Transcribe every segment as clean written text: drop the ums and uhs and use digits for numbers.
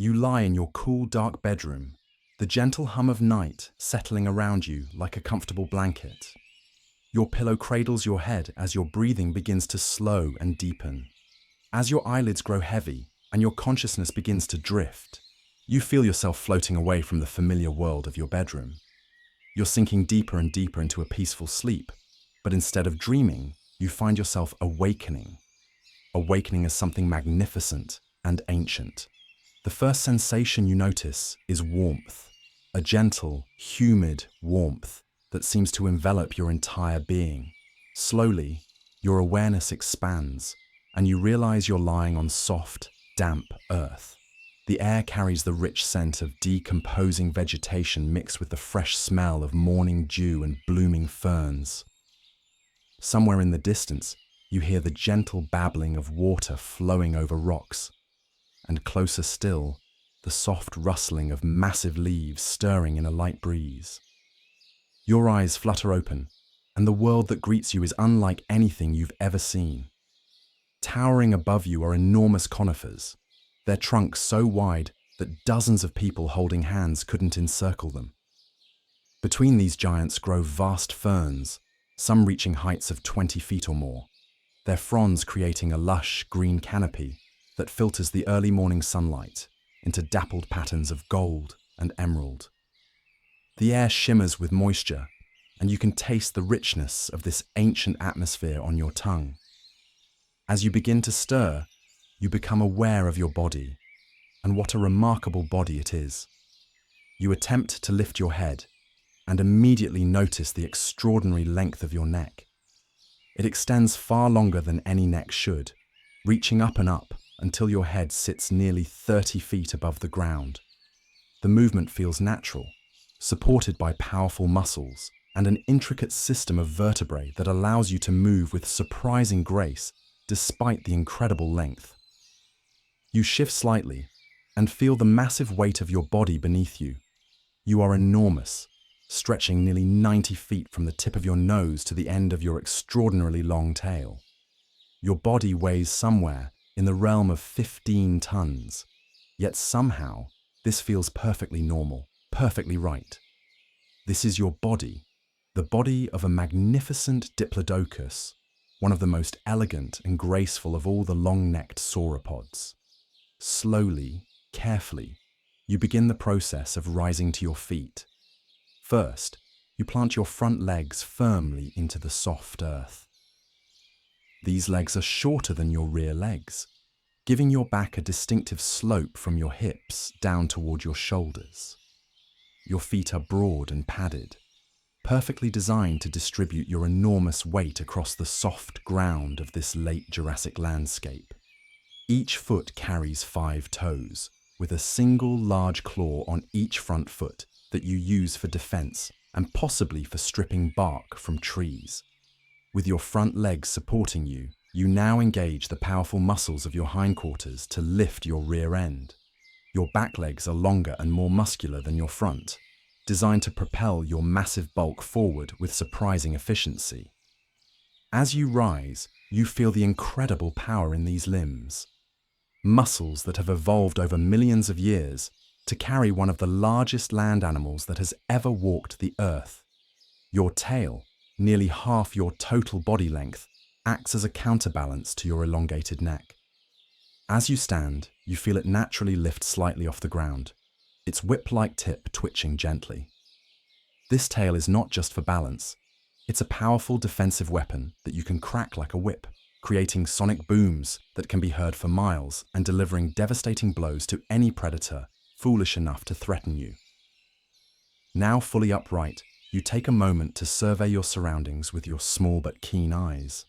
You lie in your cool, dark bedroom, the gentle hum of night settling around you like a comfortable blanket. Your pillow cradles your head as your breathing begins to slow and deepen. As your eyelids grow heavy and your consciousness begins to drift, you feel yourself floating away from the familiar world of your bedroom. You're sinking deeper and deeper into a peaceful sleep, but instead of dreaming, you find yourself awakening. Awakening as something magnificent and ancient. The first sensation you notice is warmth, a gentle, humid warmth that seems to envelop your entire being. Slowly, your awareness expands, and you realize you're lying on soft, damp earth. The air carries the rich scent of decomposing vegetation mixed with the fresh smell of morning dew and blooming ferns. Somewhere in the distance, you hear the gentle babbling of water flowing over rocks, and closer still, the soft rustling of massive leaves stirring in a light breeze. Your eyes flutter open, and the world that greets you is unlike anything you've ever seen. Towering above you are enormous conifers, their trunks so wide that dozens of people holding hands couldn't encircle them. Between these giants grow vast ferns, some reaching heights of 20 feet or more, their fronds creating a lush green canopy that filters the early morning sunlight into dappled patterns of gold and emerald. The air shimmers with moisture, and you can taste the richness of this ancient atmosphere on your tongue. As you begin to stir, you become aware of your body, and what a remarkable body it is. You attempt to lift your head, and immediately notice the extraordinary length of your neck. It extends far longer than any neck should, reaching up and up until your head sits nearly 30 feet above the ground. The movement feels natural, supported by powerful muscles and an intricate system of vertebrae that allows you to move with surprising grace despite the incredible length. You shift slightly and feel the massive weight of your body beneath you. You are enormous, stretching nearly 90 feet from the tip of your nose to the end of your extraordinarily long tail. Your body weighs somewhere in the realm of 15 tons, yet somehow this feels perfectly normal, perfectly right. This is your body, the body of a magnificent Diplodocus, one of the most elegant and graceful of all the long-necked sauropods. Slowly, carefully, you begin the process of rising to your feet. First, you plant your front legs firmly into the soft earth. These legs are shorter than your rear legs, giving your back a distinctive slope from your hips down toward your shoulders. Your feet are broad and padded, perfectly designed to distribute your enormous weight across the soft ground of this late Jurassic landscape. Each foot carries 5 toes, with a single large claw on each front foot that you use for defense and possibly for stripping bark from trees. With your front legs supporting you, you now engage the powerful muscles of your hindquarters to lift your rear end. Your back legs are longer and more muscular than your front, designed to propel your massive bulk forward with surprising efficiency. As you rise, you feel the incredible power in these limbs. Muscles that have evolved over millions of years to carry one of the largest land animals that has ever walked the earth. Your tail, nearly half your total body length, acts as a counterbalance to your elongated neck. As you stand, you feel it naturally lift slightly off the ground, its whip-like tip twitching gently. This tail is not just for balance, it's a powerful defensive weapon that you can crack like a whip, creating sonic booms that can be heard for miles and delivering devastating blows to any predator foolish enough to threaten you. Now fully upright, you take a moment to survey your surroundings with your small but keen eyes.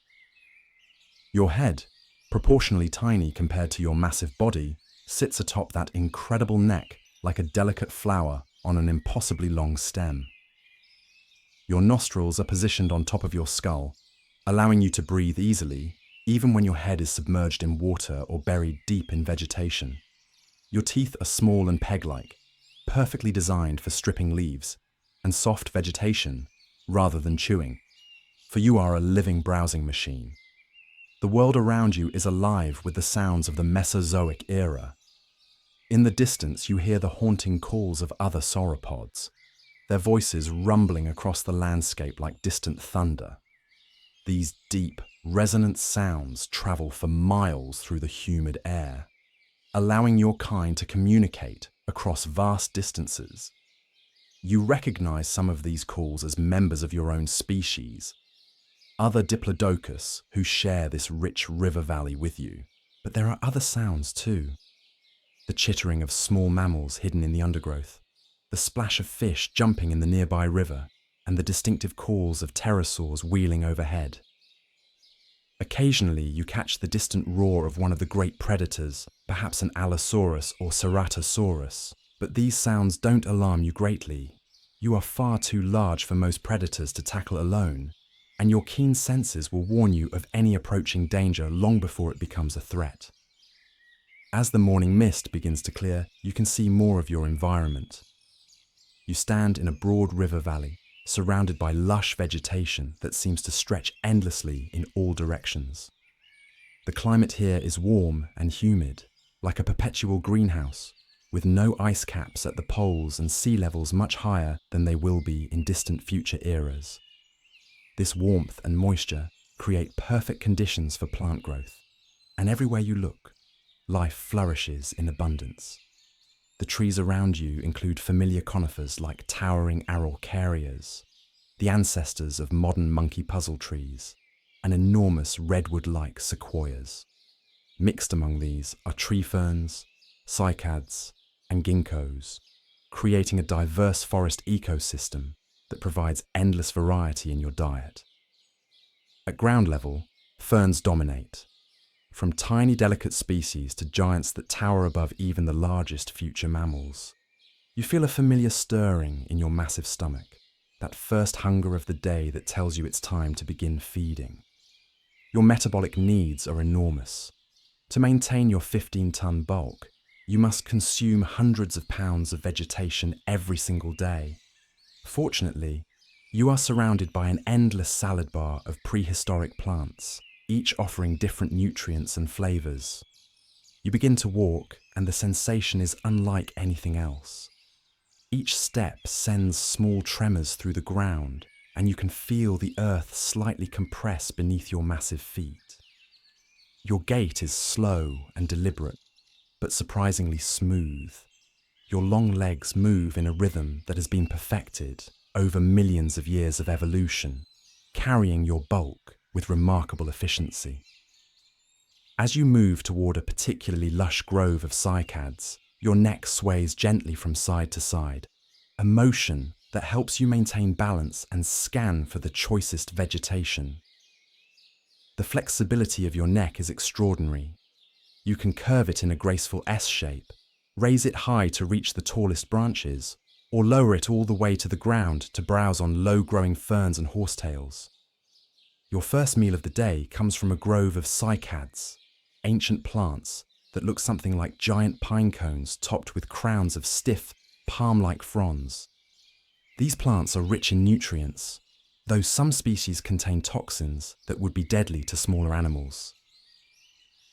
Your head, proportionally tiny compared to your massive body, sits atop that incredible neck like a delicate flower on an impossibly long stem. Your nostrils are positioned on top of your skull, allowing you to breathe easily, even when your head is submerged in water or buried deep in vegetation. Your teeth are small and peg-like, perfectly designed for stripping leaves and soft vegetation rather than chewing, for you are a living browsing machine. The world around you is alive with the sounds of the Mesozoic era. In the distance, you hear the haunting calls of other sauropods, their voices rumbling across the landscape like distant thunder. These deep, resonant sounds travel for miles through the humid air, allowing your kind to communicate across vast distances. You recognize some of these calls as members of your own species, other Diplodocus who share this rich river valley with you. But there are other sounds too. The chittering of small mammals hidden in the undergrowth, the splash of fish jumping in the nearby river, and the distinctive calls of pterosaurs wheeling overhead. Occasionally, you catch the distant roar of one of the great predators, perhaps an Allosaurus or Ceratosaurus, but these sounds don't alarm you greatly. You are far too large for most predators to tackle alone, and your keen senses will warn you of any approaching danger long before it becomes a threat. As the morning mist begins to clear, you can see more of your environment. You stand in a broad river valley, surrounded by lush vegetation that seems to stretch endlessly in all directions. The climate here is warm and humid, like a perpetual greenhouse, with no ice caps at the poles and sea levels much higher than they will be in distant future eras. This warmth and moisture create perfect conditions for plant growth, and everywhere you look, life flourishes in abundance. The trees around you include familiar conifers like towering araucarias, the ancestors of modern monkey puzzle trees, and enormous redwood-like sequoias. Mixed among these are tree ferns, cycads, and ginkgos, creating a diverse forest ecosystem that provides endless variety in your diet. At ground level, ferns dominate, from tiny delicate species to giants that tower above even the largest future mammals. You feel a familiar stirring in your massive stomach, that first hunger of the day that tells you it's time to begin feeding. Your metabolic needs are enormous. To maintain your 15-ton bulk, you must consume hundreds of pounds of vegetation every single day. Fortunately, you are surrounded by an endless salad bar of prehistoric plants, each offering different nutrients and flavors. You begin to walk, and the sensation is unlike anything else. Each step sends small tremors through the ground, and you can feel the earth slightly compress beneath your massive feet. Your gait is slow and deliberate, but surprisingly smooth. Your long legs move in a rhythm that has been perfected over millions of years of evolution, carrying your bulk with remarkable efficiency. As you move toward a particularly lush grove of cycads, your neck sways gently from side to side, a motion that helps you maintain balance and scan for the choicest vegetation. The flexibility of your neck is extraordinary. You can curve it in a graceful S shape, raise it high to reach the tallest branches, or lower it all the way to the ground to browse on low-growing ferns and horsetails. Your first meal of the day comes from a grove of cycads, ancient plants that look something like giant pine cones topped with crowns of stiff, palm-like fronds. These plants are rich in nutrients, though some species contain toxins that would be deadly to smaller animals.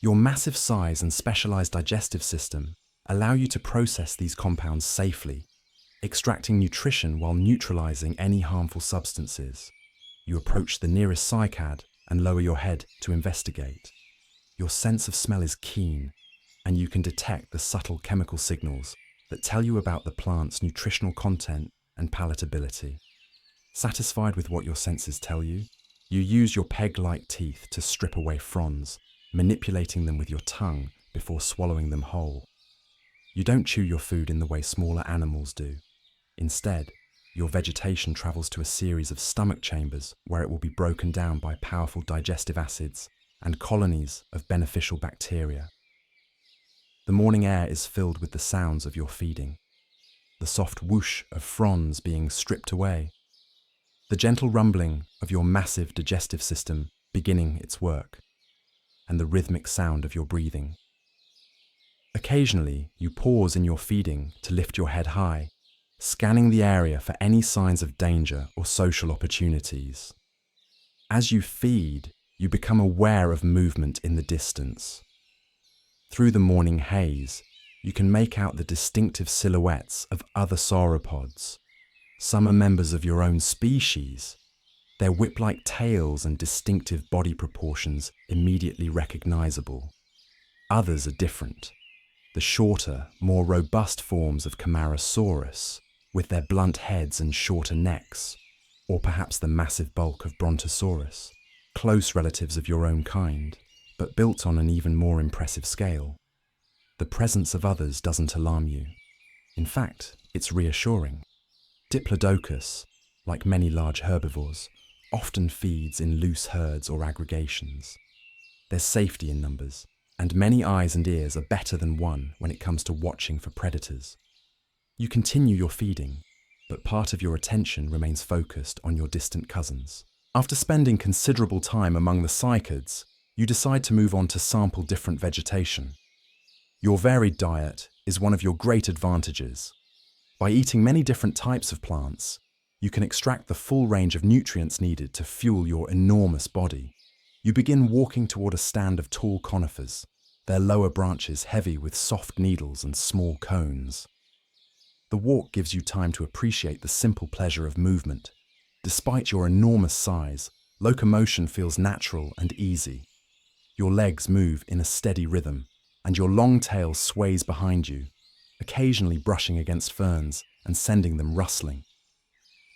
Your massive size and specialized digestive system allow you to process these compounds safely, extracting nutrition while neutralizing any harmful substances. You approach the nearest cycad and lower your head to investigate. Your sense of smell is keen, and you can detect the subtle chemical signals that tell you about the plant's nutritional content and palatability. Satisfied with what your senses tell you, you use your peg-like teeth to strip away fronds, manipulating them with your tongue before swallowing them whole. You don't chew your food in the way smaller animals do. Instead, your vegetation travels to a series of stomach chambers where it will be broken down by powerful digestive acids and colonies of beneficial bacteria. The morning air is filled with the sounds of your feeding, the soft whoosh of fronds being stripped away, the gentle rumbling of your massive digestive system beginning its work, and the rhythmic sound of your breathing. Occasionally, you pause in your feeding to lift your head high, scanning the area for any signs of danger or social opportunities. As you feed, you become aware of movement in the distance. Through the morning haze, You can make out the distinctive silhouettes of other sauropods. Some are members of your own species. Their whip-like tails and distinctive body proportions immediately recognizable. Others are different. The shorter, more robust forms of Camarasaurus, with their blunt heads and shorter necks, or perhaps the massive bulk of Brontosaurus, close relatives of your own kind, but built on an even more impressive scale. The presence of others doesn't alarm you. In fact, it's reassuring. Diplodocus, like many large herbivores, often feeds in loose herds or aggregations. There's safety in numbers, and many eyes and ears are better than one when it comes to watching for predators. You continue your feeding, but part of your attention remains focused on your distant cousins. After spending considerable time among the cycads, you decide to move on to sample different vegetation. Your varied diet is one of your great advantages. By eating many different types of plants, you can extract the full range of nutrients needed to fuel your enormous body. You begin walking toward a stand of tall conifers, their lower branches heavy with soft needles and small cones. The walk gives you time to appreciate the simple pleasure of movement. Despite your enormous size, locomotion feels natural and easy. Your legs move in a steady rhythm, and your long tail sways behind you, occasionally brushing against ferns and sending them rustling.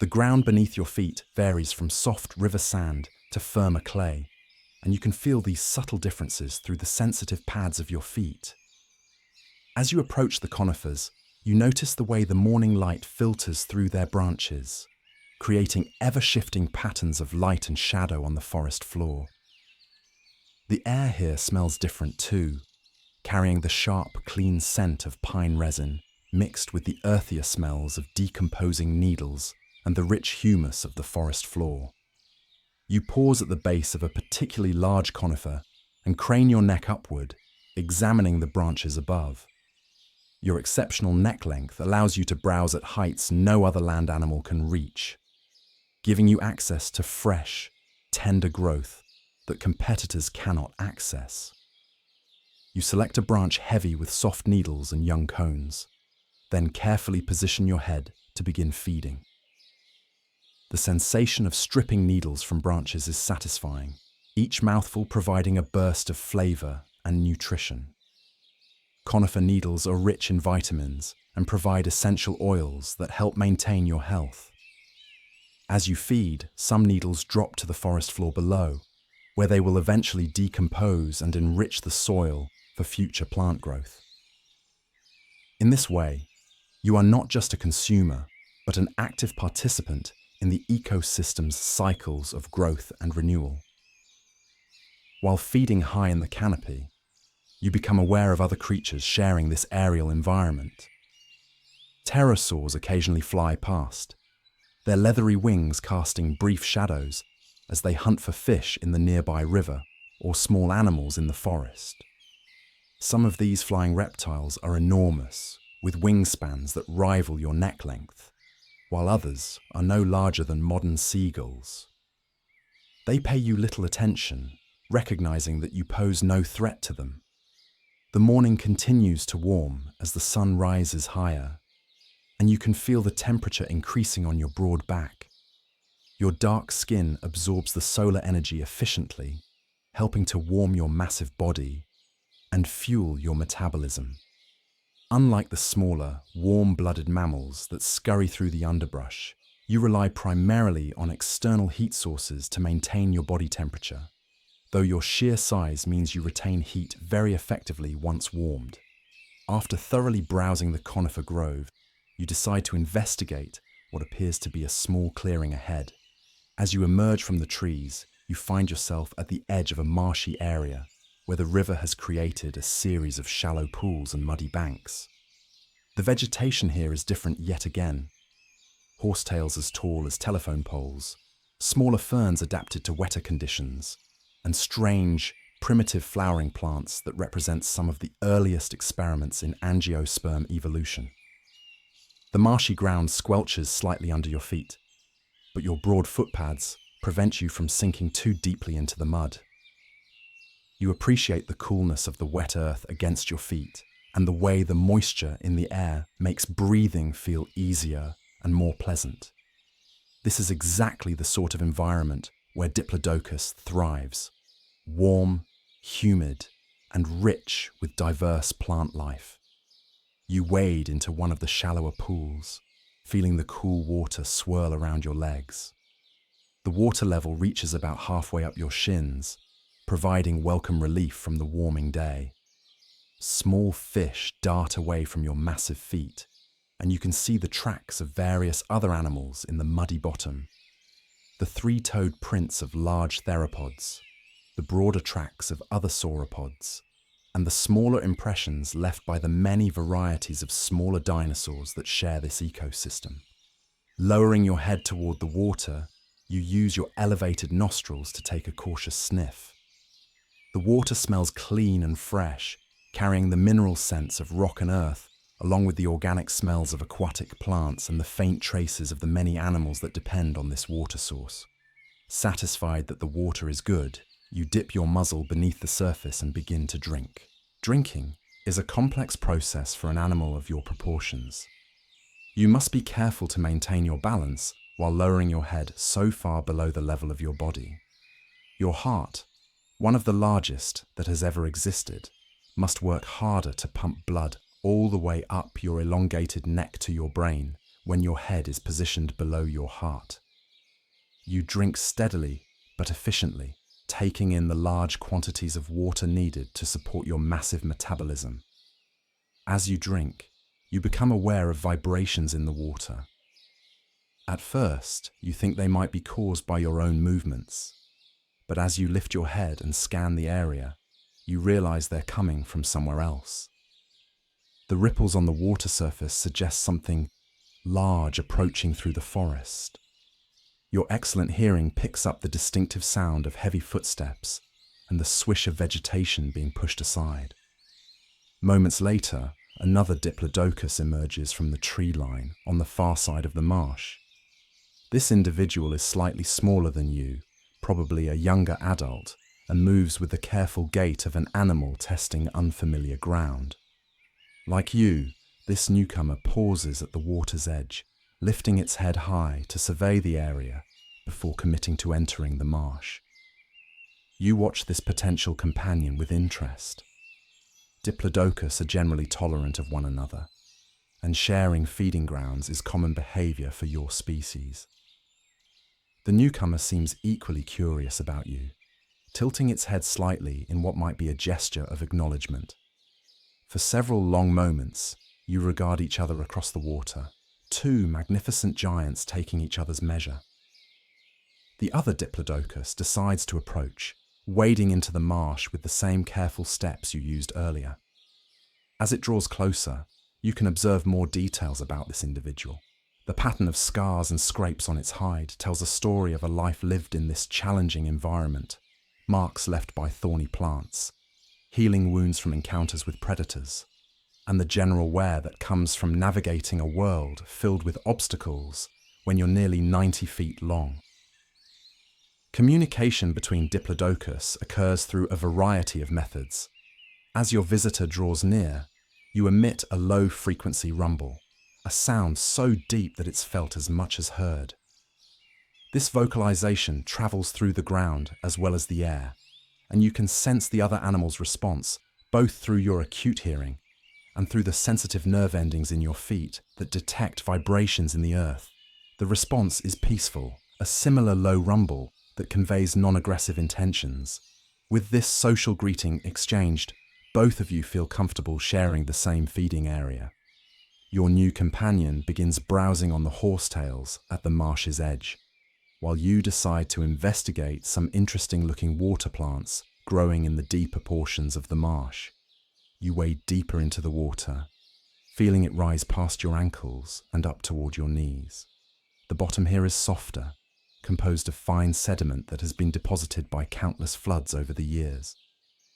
The ground beneath your feet varies from soft river sand to firmer clay, and you can feel these subtle differences through the sensitive pads of your feet. As you approach the conifers, you notice the way the morning light filters through their branches, creating ever-shifting patterns of light and shadow on the forest floor. The air here smells different too, carrying the sharp, clean scent of pine resin mixed with the earthier smells of decomposing needles and the rich humus of the forest floor. You pause at the base of a particularly large conifer and crane your neck upward, examining the branches above. Your exceptional neck length allows you to browse at heights no other land animal can reach, giving you access to fresh, tender growth that competitors cannot access. You select a branch heavy with soft needles and young cones, then carefully position your head to begin feeding. The sensation of stripping needles from branches is satisfying, each mouthful providing a burst of flavor and nutrition. Conifer needles are rich in vitamins and provide essential oils that help maintain your health. As you feed, some needles drop to the forest floor below, where they will eventually decompose and enrich the soil for future plant growth. In this way, you are not just a consumer, but an active participant in the ecosystem's cycles of growth and renewal. While feeding high in the canopy, you become aware of other creatures sharing this aerial environment. Pterosaurs occasionally fly past, their leathery wings casting brief shadows as they hunt for fish in the nearby river or small animals in the forest. Some of these flying reptiles are enormous, with wingspans that rival your neck length, while others are no larger than modern seagulls. They pay you little attention, recognizing that you pose no threat to them. The morning continues to warm as the sun rises higher, and you can feel the temperature increasing on your broad back. Your dark skin absorbs the solar energy efficiently, helping to warm your massive body and fuel your metabolism. Unlike the smaller, warm-blooded mammals that scurry through the underbrush, you rely primarily on external heat sources to maintain your body temperature, though your sheer size means you retain heat very effectively once warmed. After thoroughly browsing the conifer grove, you decide to investigate what appears to be a small clearing ahead. As you emerge from the trees, you find yourself at the edge of a marshy area where the river has created a series of shallow pools and muddy banks. The vegetation here is different yet again. Horsetails as tall as telephone poles, smaller ferns adapted to wetter conditions, and strange, primitive flowering plants that represent some of the earliest experiments in angiosperm evolution. The marshy ground squelches slightly under your feet, but your broad footpads prevent you from sinking too deeply into the mud. You appreciate the coolness of the wet earth against your feet and the way the moisture in the air makes breathing feel easier and more pleasant. This is exactly the sort of environment where Diplodocus thrives: warm, humid, and rich with diverse plant life. You wade into one of the shallower pools, feeling the cool water swirl around your legs. The water level reaches about halfway up your shins, providing welcome relief from the warming day. Small fish dart away from your massive feet, and you can see the tracks of various other animals in the muddy bottom. The three-toed prints of large theropods, the broader tracks of other sauropods, and the smaller impressions left by the many varieties of smaller dinosaurs that share this ecosystem. Lowering your head toward the water, you use your elevated nostrils to take a cautious sniff. The water smells clean and fresh, carrying the mineral scents of rock and earth, along with the organic smells of aquatic plants and the faint traces of the many animals that depend on this water source. Satisfied that the water is good, you dip your muzzle beneath the surface and begin to drink. Drinking is a complex process for an animal of your proportions. You must be careful to maintain your balance while lowering your head so far below the level of your body. Your heart, one of the largest that has ever existed, must work harder to pump blood all the way up your elongated neck to your brain when your head is positioned below your heart. You drink steadily but efficiently, taking in the large quantities of water needed to support your massive metabolism. As you drink, you become aware of vibrations in the water. At first, you think they might be caused by your own movements, but as you lift your head and scan the area, you realize they're coming from somewhere else. The ripples on the water surface suggest something large approaching through the forest. Your excellent hearing picks up the distinctive sound of heavy footsteps and the swish of vegetation being pushed aside. Moments later, another Diplodocus emerges from the tree line on the far side of the marsh. This individual is slightly smaller than you, probably a younger adult, and moves with the careful gait of an animal testing unfamiliar ground. Like you, this newcomer pauses at the water's edge, lifting its head high to survey the area before committing to entering the marsh. You watch this potential companion with interest. Diplodocus are generally tolerant of one another, and sharing feeding grounds is common behavior for your species. The newcomer seems equally curious about you, tilting its head slightly in what might be a gesture of acknowledgement. For several long moments, you regard each other across the water, two magnificent giants taking each other's measure. The other Diplodocus decides to approach, wading into the marsh with the same careful steps you used earlier. As it draws closer, you can observe more details about this individual. The pattern of scars and scrapes on its hide tells a story of a life lived in this challenging environment, marks left by thorny plants, healing wounds from encounters with predators, and the general wear that comes from navigating a world filled with obstacles when you're nearly 90 feet long. Communication between Diplodocus occurs through a variety of methods. As your visitor draws near, you emit a low-frequency rumble, a sound so deep that it's felt as much as heard. This vocalization travels through the ground as well as the air, and you can sense the other animal's response both through your acute hearing and through the sensitive nerve endings in your feet that detect vibrations in the earth. The response is peaceful, a similar low rumble that conveys non-aggressive intentions. With this social greeting exchanged, both of you feel comfortable sharing the same feeding area. Your new companion begins browsing on the horsetails at the marsh's edge, while you decide to investigate some interesting-looking water plants growing in the deeper portions of the marsh. You wade deeper into the water, feeling it rise past your ankles and up toward your knees. The bottom here is softer, composed of fine sediment that has been deposited by countless floods over the years.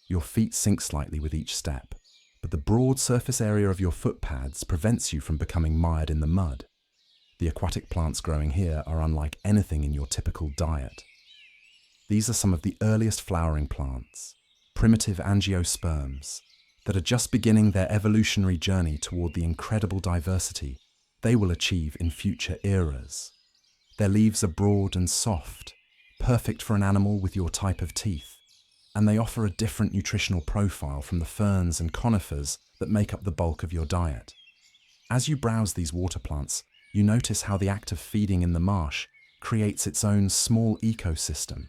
Your feet sink slightly with each step, but the broad surface area of your foot pads prevents you from becoming mired in the mud. The aquatic plants growing here are unlike anything in your typical diet. These are some of the earliest flowering plants, primitive angiosperms. that are just beginning their evolutionary journey toward the incredible diversity they will achieve in future eras. Their leaves are broad and soft, perfect for an animal with your type of teeth, and they offer a different nutritional profile from the ferns and conifers that make up the bulk of your diet. As you browse these water plants, you notice how the act of feeding in the marsh creates its own small ecosystem.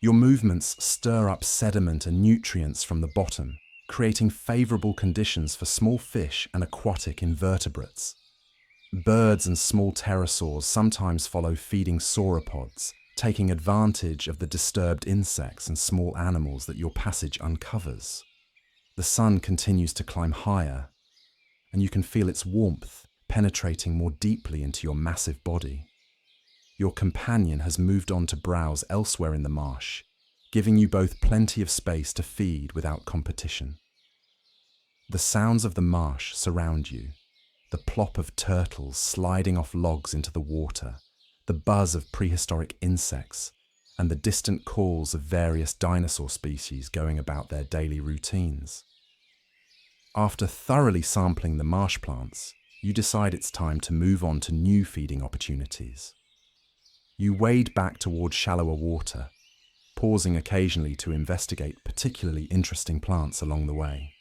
Your movements stir up sediment and nutrients from the bottom, creating favorable conditions for small fish and aquatic invertebrates. Birds and small pterosaurs sometimes follow feeding sauropods, taking advantage of the disturbed insects and small animals that your passage uncovers. The sun continues to climb higher, and you can feel its warmth penetrating more deeply into your massive body. Your companion has moved on to browse elsewhere in the marsh, giving you both plenty of space to feed without competition. The sounds of the marsh surround you, the plop of turtles sliding off logs into the water, the buzz of prehistoric insects, and the distant calls of various dinosaur species going about their daily routines. After thoroughly sampling the marsh plants, you decide it's time to move on to new feeding opportunities. You wade back towards shallower water, pausing occasionally to investigate particularly interesting plants along the way.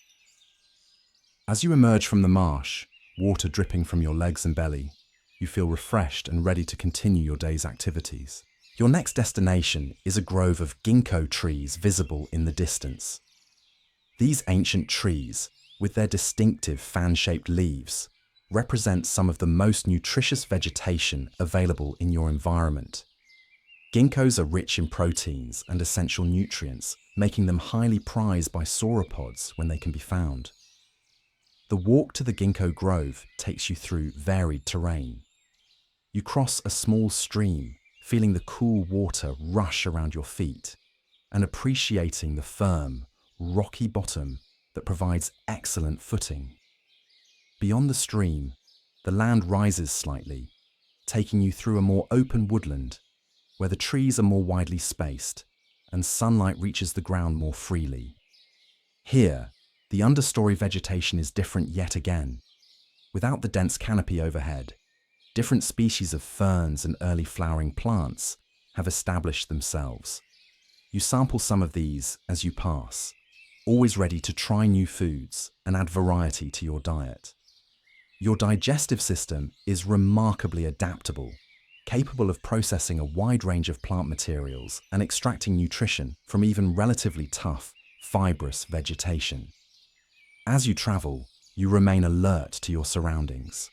As you emerge from the marsh, water dripping from your legs and belly, you feel refreshed and ready to continue your day's activities. Your next destination is a grove of ginkgo trees visible in the distance. These ancient trees, with their distinctive fan-shaped leaves, represent some of the most nutritious vegetation available in your environment. Ginkgos are rich in proteins and essential nutrients, making them highly prized by sauropods when they can be found. The walk to the ginkgo grove takes you through varied terrain. You cross a small stream, feeling the cool water rush around your feet, and appreciating the firm, rocky bottom that provides excellent footing. Beyond the stream, the land rises slightly, taking you through a more open woodland, where the trees are more widely spaced and sunlight reaches the ground more freely. Here, the understory vegetation is different yet again. Without the dense canopy overhead, different species of ferns and early flowering plants have established themselves. You sample some of these as you pass, always ready to try new foods and add variety to your diet. Your digestive system is remarkably adaptable, capable of processing a wide range of plant materials and extracting nutrition from even relatively tough, fibrous vegetation. As you travel, you remain alert to your surroundings.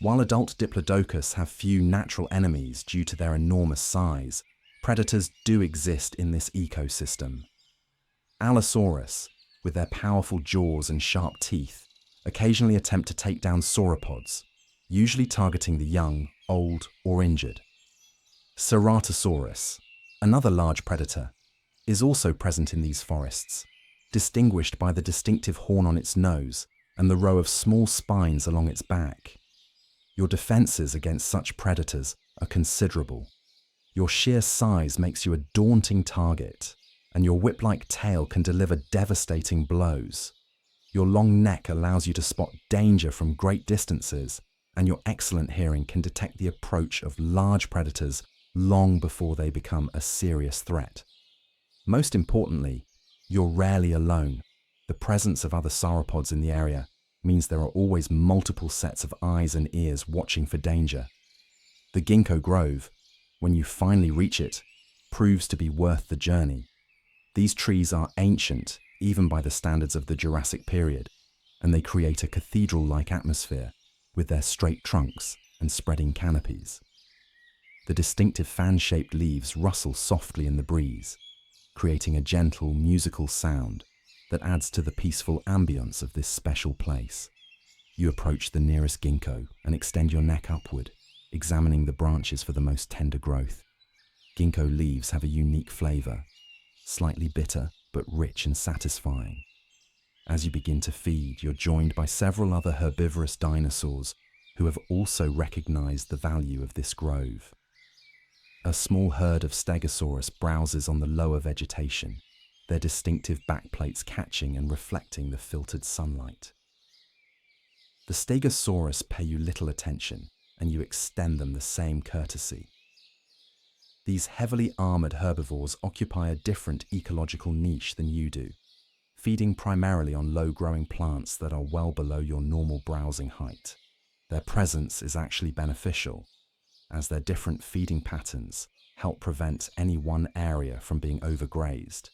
While adult Diplodocus have few natural enemies due to their enormous size, predators do exist in this ecosystem. Allosaurus, with their powerful jaws and sharp teeth, occasionally attempt to take down sauropods, usually targeting the young, old, or injured. Ceratosaurus, another large predator, is also present in these forests, distinguished by the distinctive horn on its nose and the row of small spines along its back. Your defenses against such predators are considerable. Your sheer size makes you a daunting target, and your whip-like tail can deliver devastating blows. Your long neck allows you to spot danger from great distances, and your excellent hearing can detect the approach of large predators long before they become a serious threat. Most importantly, you're rarely alone. The presence of other sauropods in the area means there are always multiple sets of eyes and ears watching for danger. The ginkgo grove, when you finally reach it, proves to be worth the journey. These trees are ancient, even by the standards of the Jurassic period, and they create a cathedral-like atmosphere with their straight trunks and spreading canopies. The distinctive fan-shaped leaves rustle softly in the breeze, creating a gentle, musical sound that adds to the peaceful ambience of this special place. You approach the nearest ginkgo and extend your neck upward, examining the branches for the most tender growth. Ginkgo leaves have a unique flavor, slightly bitter but rich and satisfying. As you begin to feed, you're joined by several other herbivorous dinosaurs who have also recognized the value of this grove. A small herd of Stegosaurus browses on the lower vegetation, their distinctive backplates catching and reflecting the filtered sunlight. The Stegosaurus pay you little attention, and you extend them the same courtesy. These heavily armored herbivores occupy a different ecological niche than you do, feeding primarily on low-growing plants that are well below your normal browsing height. Their presence is actually beneficial, as their different feeding patterns help prevent any one area from being overgrazed,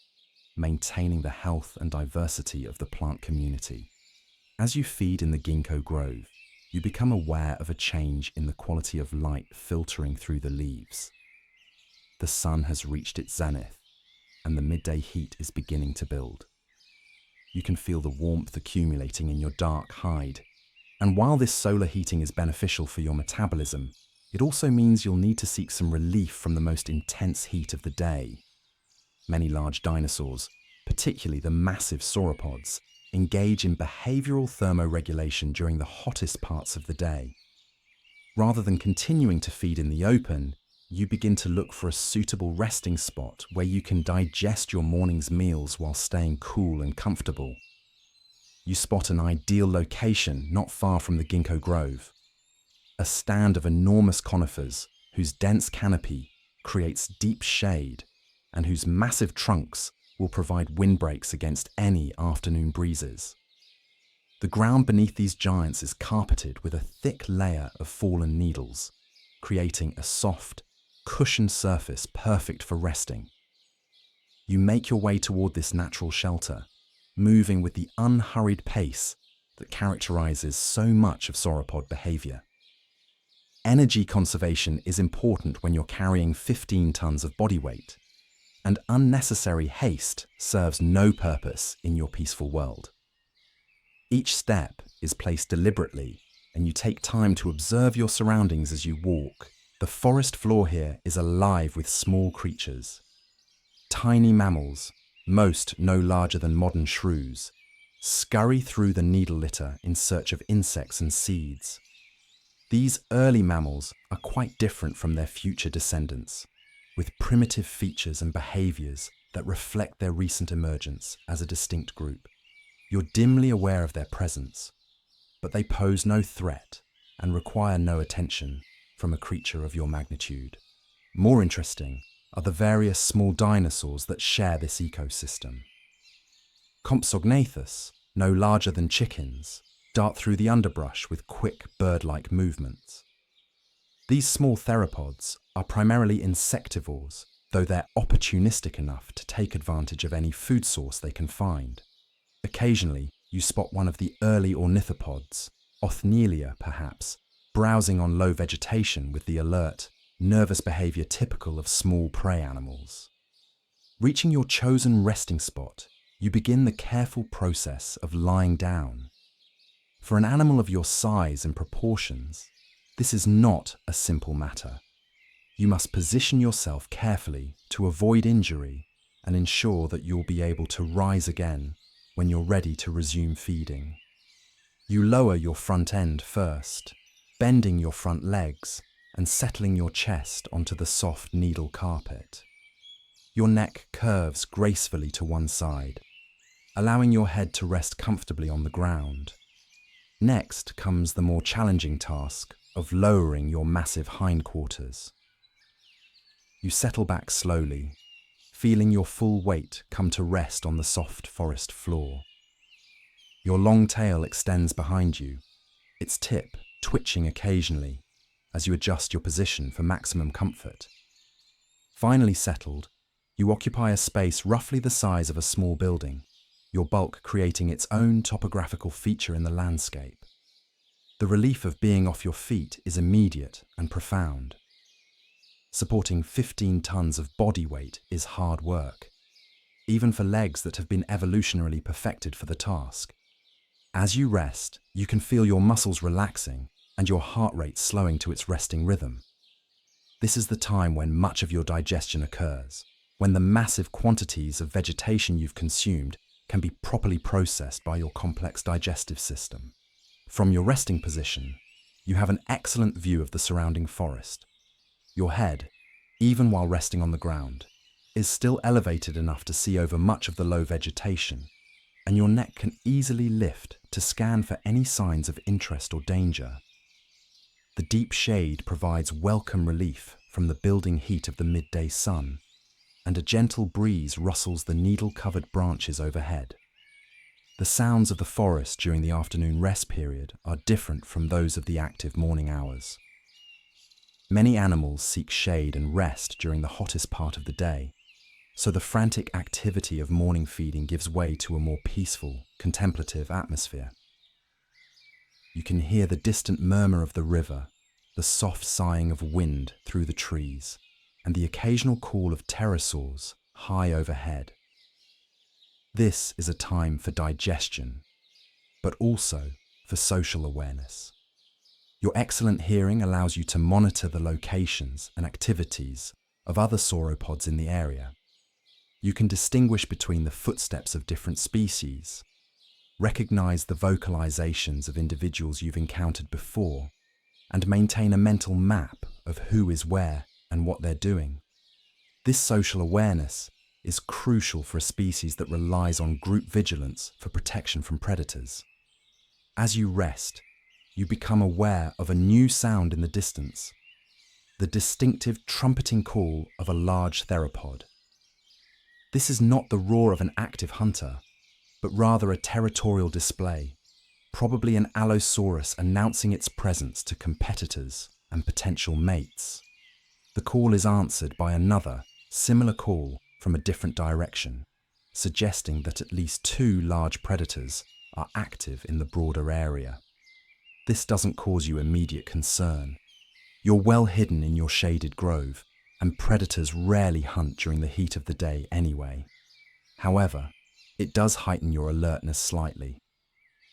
maintaining the health and diversity of the plant community. As you feed in the ginkgo grove, you become aware of a change in the quality of light filtering through the leaves. The sun has reached its zenith, and the midday heat is beginning to build. You can feel the warmth accumulating in your dark hide, and while this solar heating is beneficial for your metabolism, it also means you'll need to seek some relief from the most intense heat of the day. Many large dinosaurs, particularly the massive sauropods, engage in behavioral thermoregulation during the hottest parts of the day. Rather than continuing to feed in the open, you begin to look for a suitable resting spot where you can digest your morning's meals while staying cool and comfortable. You spot an ideal location not far from the ginkgo grove, a stand of enormous conifers whose dense canopy creates deep shade and whose massive trunks will provide windbreaks against any afternoon breezes. The ground beneath these giants is carpeted with a thick layer of fallen needles, creating a soft, cushioned surface perfect for resting. You make your way toward this natural shelter, moving with the unhurried pace that characterizes so much of sauropod behavior. Energy conservation is important when you're carrying 15 tons of body weight, and unnecessary haste serves no purpose in your peaceful world. Each step is placed deliberately, and you take time to observe your surroundings as you walk. The forest floor here is alive with small creatures. Tiny mammals, most no larger than modern shrews, scurry through the needle litter in search of insects and seeds. These early mammals are quite different from their future descendants, with primitive features and behaviors that reflect their recent emergence as a distinct group. You're dimly aware of their presence, but they pose no threat and require no attention from a creature of your magnitude. More interesting are the various small dinosaurs that share this ecosystem. Compsognathus, no larger than chickens, dart through the underbrush with quick bird-like movements. These small theropods are primarily insectivores, though they're opportunistic enough to take advantage of any food source they can find. Occasionally, you spot one of the early ornithopods, Othnielia perhaps, browsing on low vegetation with the alert, nervous behavior typical of small prey animals. Reaching your chosen resting spot, you begin the careful process of lying down. For an animal of your size and proportions, this is not a simple matter. You must position yourself carefully to avoid injury and ensure that you'll be able to rise again when you're ready to resume feeding. You lower your front end first, bending your front legs and settling your chest onto the soft needle carpet. Your neck curves gracefully to one side, allowing your head to rest comfortably on the ground. Next comes the more challenging task of lowering your massive hindquarters. You settle back slowly, feeling your full weight come to rest on the soft forest floor. Your long tail extends behind you, its tip twitching occasionally as you adjust your position for maximum comfort. Finally settled, you occupy a space roughly the size of a small building, your bulk creating its own topographical feature in the landscape. The relief of being off your feet is immediate and profound. Supporting 15 tons of body weight is hard work, even for legs that have been evolutionarily perfected for the task. As you rest, you can feel your muscles relaxing and your heart rate slowing to its resting rhythm. This is the time when much of your digestion occurs, when the massive quantities of vegetation you've consumed can be properly processed by your complex digestive system. From your resting position, you have an excellent view of the surrounding forest. Your head, even while resting on the ground, is still elevated enough to see over much of the low vegetation, and your neck can easily lift to scan for any signs of interest or danger. The deep shade provides welcome relief from the building heat of the midday sun, and a gentle breeze rustles the needle-covered branches overhead. The sounds of the forest during the afternoon rest period are different from those of the active morning hours. Many animals seek shade and rest during the hottest part of the day, so the frantic activity of morning feeding gives way to a more peaceful, contemplative atmosphere. You can hear the distant murmur of the river, the soft sighing of wind through the trees, and the occasional call of pterosaurs high overhead. This is a time for digestion, but also for social awareness. Your excellent hearing allows you to monitor the locations and activities of other sauropods in the area. You can distinguish between the footsteps of different species, recognize the vocalizations of individuals you've encountered before, and maintain a mental map of who is where and what they're doing. This social awareness is crucial for a species that relies on group vigilance for protection from predators. As you rest, you become aware of a new sound in the distance, the distinctive trumpeting call of a large theropod. This is not the roar of an active hunter, but rather a territorial display, probably an Allosaurus announcing its presence to competitors and potential mates. The call is answered by another, similar call from a different direction, suggesting that at least two large predators are active in the broader area. This doesn't cause you immediate concern. You're well hidden in your shaded grove, and predators rarely hunt during the heat of the day anyway. However, it does heighten your alertness slightly.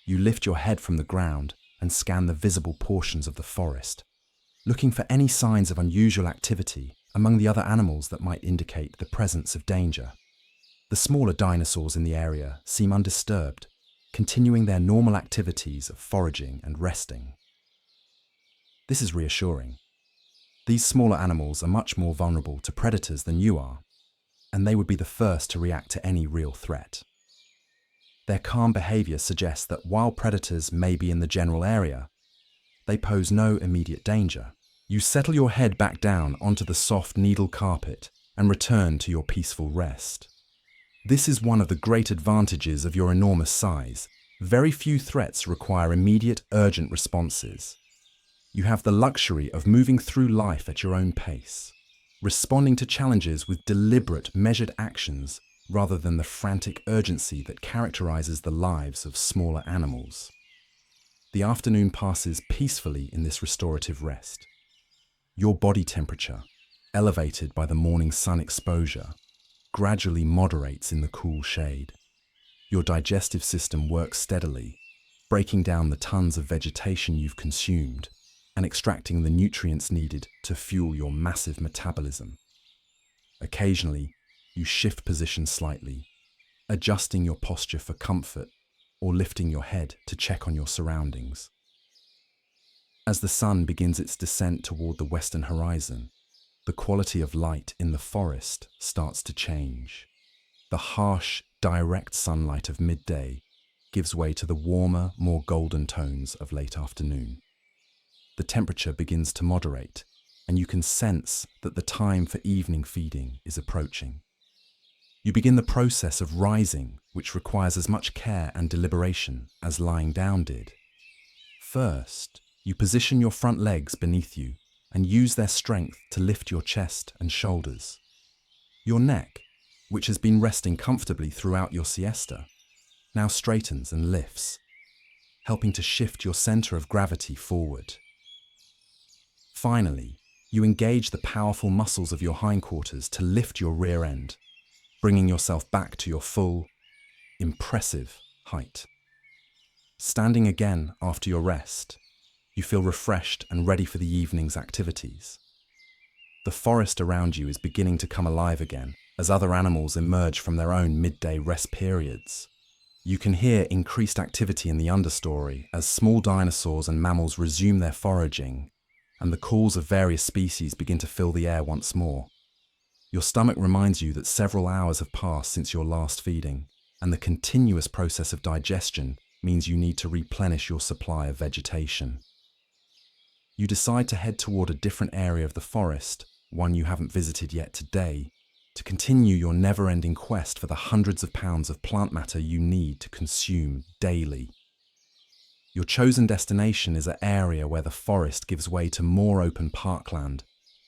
You lift your head from the ground and scan the visible portions of the forest, looking for any signs of unusual activity among the other animals that might indicate the presence of danger. The smaller dinosaurs in the area seem undisturbed, continuing their normal activities of foraging and resting. This is reassuring. These smaller animals are much more vulnerable to predators than you are, and they would be the first to react to any real threat. Their calm behavior suggests that while predators may be in the general area, they pose no immediate danger. You settle your head back down onto the soft needle carpet and return to your peaceful rest. This is one of the great advantages of your enormous size. Very few threats require immediate, urgent responses. You have the luxury of moving through life at your own pace, responding to challenges with deliberate, measured actions rather than the frantic urgency that characterizes the lives of smaller animals. The afternoon passes peacefully in this restorative rest. Your body temperature, elevated by the morning sun exposure, gradually moderates in the cool shade. Your digestive system works steadily, breaking down the tons of vegetation you've consumed and extracting the nutrients needed to fuel your massive metabolism. Occasionally, you shift position slightly, adjusting your posture for comfort or lifting your head to check on your surroundings. As the sun begins its descent toward the western horizon, the quality of light in the forest starts to change. The harsh, direct sunlight of midday gives way to the warmer, more golden tones of late afternoon. The temperature begins to moderate, and you can sense that the time for evening feeding is approaching. You begin the process of rising, which requires as much care and deliberation as lying down did. First, you position your front legs beneath you and use their strength to lift your chest and shoulders. Your neck, which has been resting comfortably throughout your siesta, now straightens and lifts, helping to shift your center of gravity forward. Finally, you engage the powerful muscles of your hindquarters to lift your rear end, bringing yourself back to your full, impressive height. Standing again after your rest, you feel refreshed and ready for the evening's activities. The forest around you is beginning to come alive again as other animals emerge from their own midday rest periods. You can hear increased activity in the understory as small dinosaurs and mammals resume their foraging, and the calls of various species begin to fill the air once more. Your stomach reminds you that several hours have passed since your last feeding, and the continuous process of digestion means you need to replenish your supply of vegetation. You decide to head toward a different area of the forest, one you haven't visited yet today, to continue your never-ending quest for the hundreds of pounds of plant matter you need to consume daily. Your chosen destination is an area where the forest gives way to more open parkland,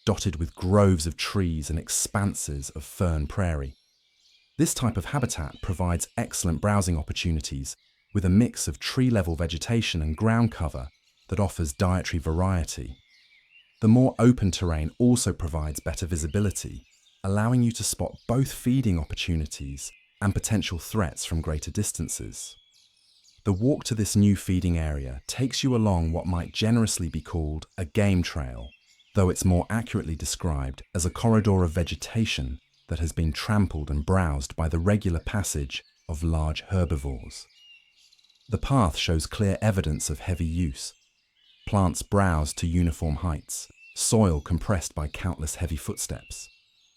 dotted with groves of trees and expanses of fern prairie. This type of habitat provides excellent browsing opportunities with a mix of tree-level vegetation and ground cover that offers dietary variety. The more open terrain also provides better visibility, allowing you to spot both feeding opportunities and potential threats from greater distances. The walk to this new feeding area takes you along what might generously be called a game trail, though it's more accurately described as a corridor of vegetation that has been trampled and browsed by the regular passage of large herbivores. The path shows clear evidence of heavy use. Plants browsed to uniform heights, soil compressed by countless heavy footsteps,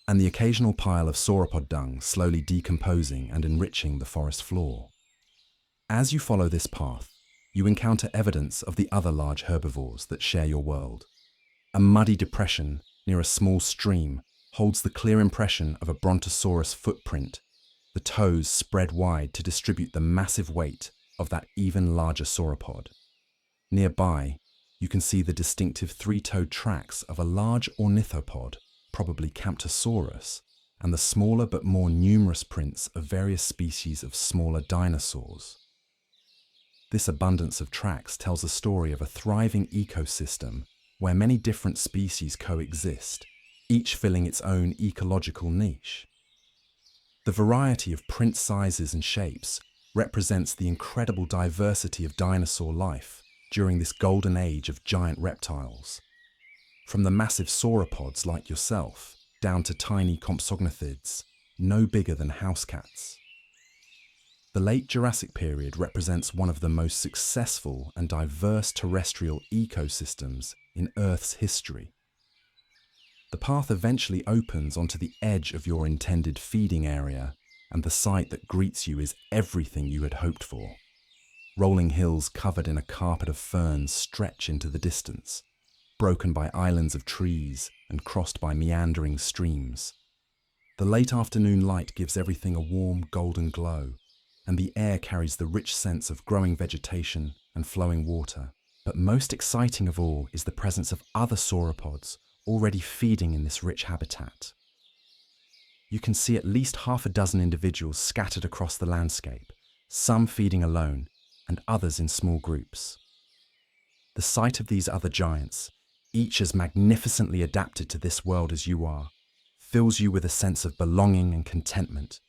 and the occasional pile of sauropod dung slowly decomposing and enriching the forest floor. As you follow this path, you encounter evidence of the other large herbivores that share your world. A muddy depression near a small stream holds the clear impression of a brontosaurus footprint, the toes spread wide to distribute the massive weight of that even larger sauropod. Nearby, you can see the distinctive three-toed tracks of a large ornithopod, probably Camptosaurus, and the smaller but more numerous prints of various species of smaller dinosaurs. This abundance of tracks tells a story of a thriving ecosystem where many different species coexist, each filling its own ecological niche. The variety of print sizes and shapes represents the incredible diversity of dinosaur life during this golden age of giant reptiles. From the massive sauropods like yourself, down to tiny compsognathids, no bigger than house cats. The late Jurassic period represents one of the most successful and diverse terrestrial ecosystems in Earth's history. The path eventually opens onto the edge of your intended feeding area, and the sight that greets you is everything you had hoped for. Rolling hills covered in a carpet of ferns stretch into the distance, broken by islands of trees and crossed by meandering streams. The late afternoon light gives everything a warm golden glow, and the air carries the rich sense of growing vegetation and flowing water. But most exciting of all is the presence of other sauropods already feeding in this rich habitat. You can see at least half a dozen individuals scattered across the landscape, some feeding alone and others in small groups. The sight of these other giants, each as magnificently adapted to this world as you are, fills you with a sense of belonging and contentment.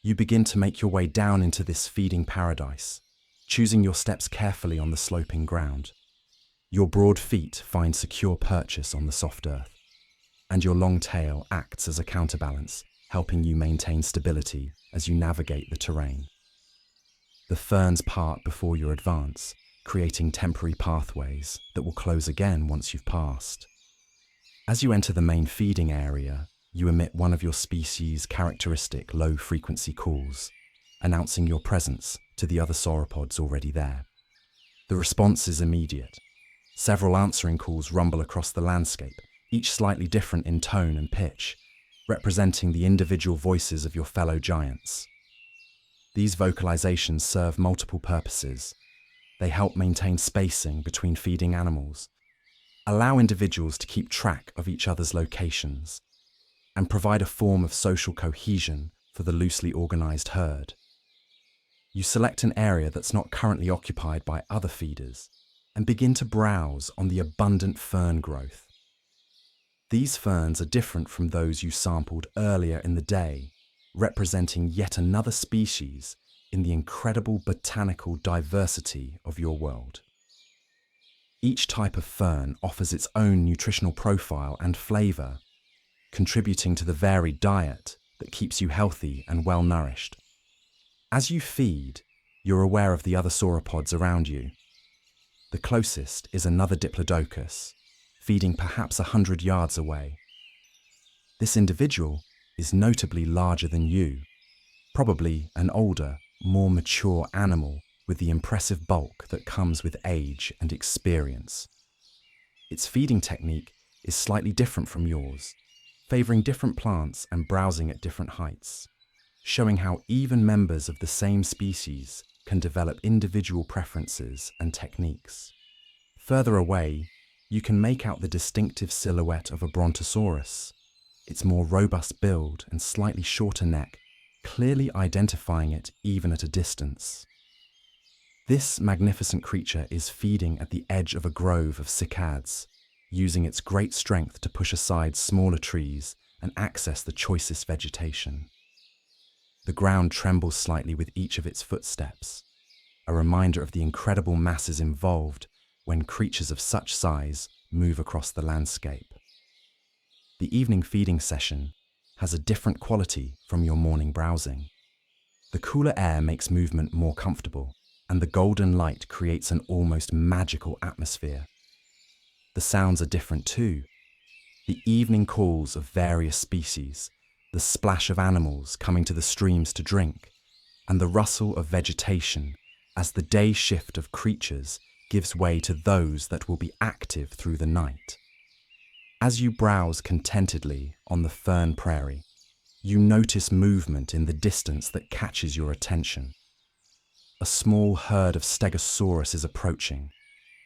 You begin to make your way down into this feeding paradise, choosing your steps carefully on the sloping ground. Your broad feet find secure purchase on the soft earth, and your long tail acts as a counterbalance, helping you maintain stability as you navigate the terrain. The ferns part before you advance, creating temporary pathways that will close again once you've passed. As you enter the main feeding area, you emit one of your species' characteristic low-frequency calls, announcing your presence to the other sauropods already there. The response is immediate. Several answering calls rumble across the landscape, each slightly different in tone and pitch, representing the individual voices of your fellow giants. These vocalizations serve multiple purposes. They help maintain spacing between feeding animals, allow individuals to keep track of each other's locations, and provide a form of social cohesion for the loosely organized herd. You select an area that's not currently occupied by other feeders and begin to browse on the abundant fern growth. These ferns are different from those you sampled earlier in the day, representing yet another species in the incredible botanical diversity of your world. Each type of fern offers its own nutritional profile and flavor, contributing to the varied diet that keeps you healthy and well-nourished. As you feed, you're aware of the other sauropods around you. The closest is another Diplodocus, feeding perhaps 100 yards away. This individual is notably larger than you, probably an older, more mature animal with the impressive bulk that comes with age and experience. Its feeding technique is slightly different from yours, favoring different plants and browsing at different heights, showing how even members of the same species can develop individual preferences and techniques. Further away, you can make out the distinctive silhouette of a brontosaurus, its more robust build and slightly shorter neck, clearly identifying it even at a distance. This magnificent creature is feeding at the edge of a grove of cycads, using its great strength to push aside smaller trees and access the choicest vegetation. The ground trembles slightly with each of its footsteps, a reminder of the incredible masses involved when creatures of such size move across the landscape. The evening feeding session has a different quality from your morning browsing. The cooler air makes movement more comfortable, and the golden light creates an almost magical atmosphere. The sounds are different too. The evening calls of various species, the splash of animals coming to the streams to drink, and the rustle of vegetation as the day shift of creatures gives way to those that will be active through the night. As you browse contentedly on the fern prairie, you notice movement in the distance that catches your attention. A small herd of Stegosaurus is approaching,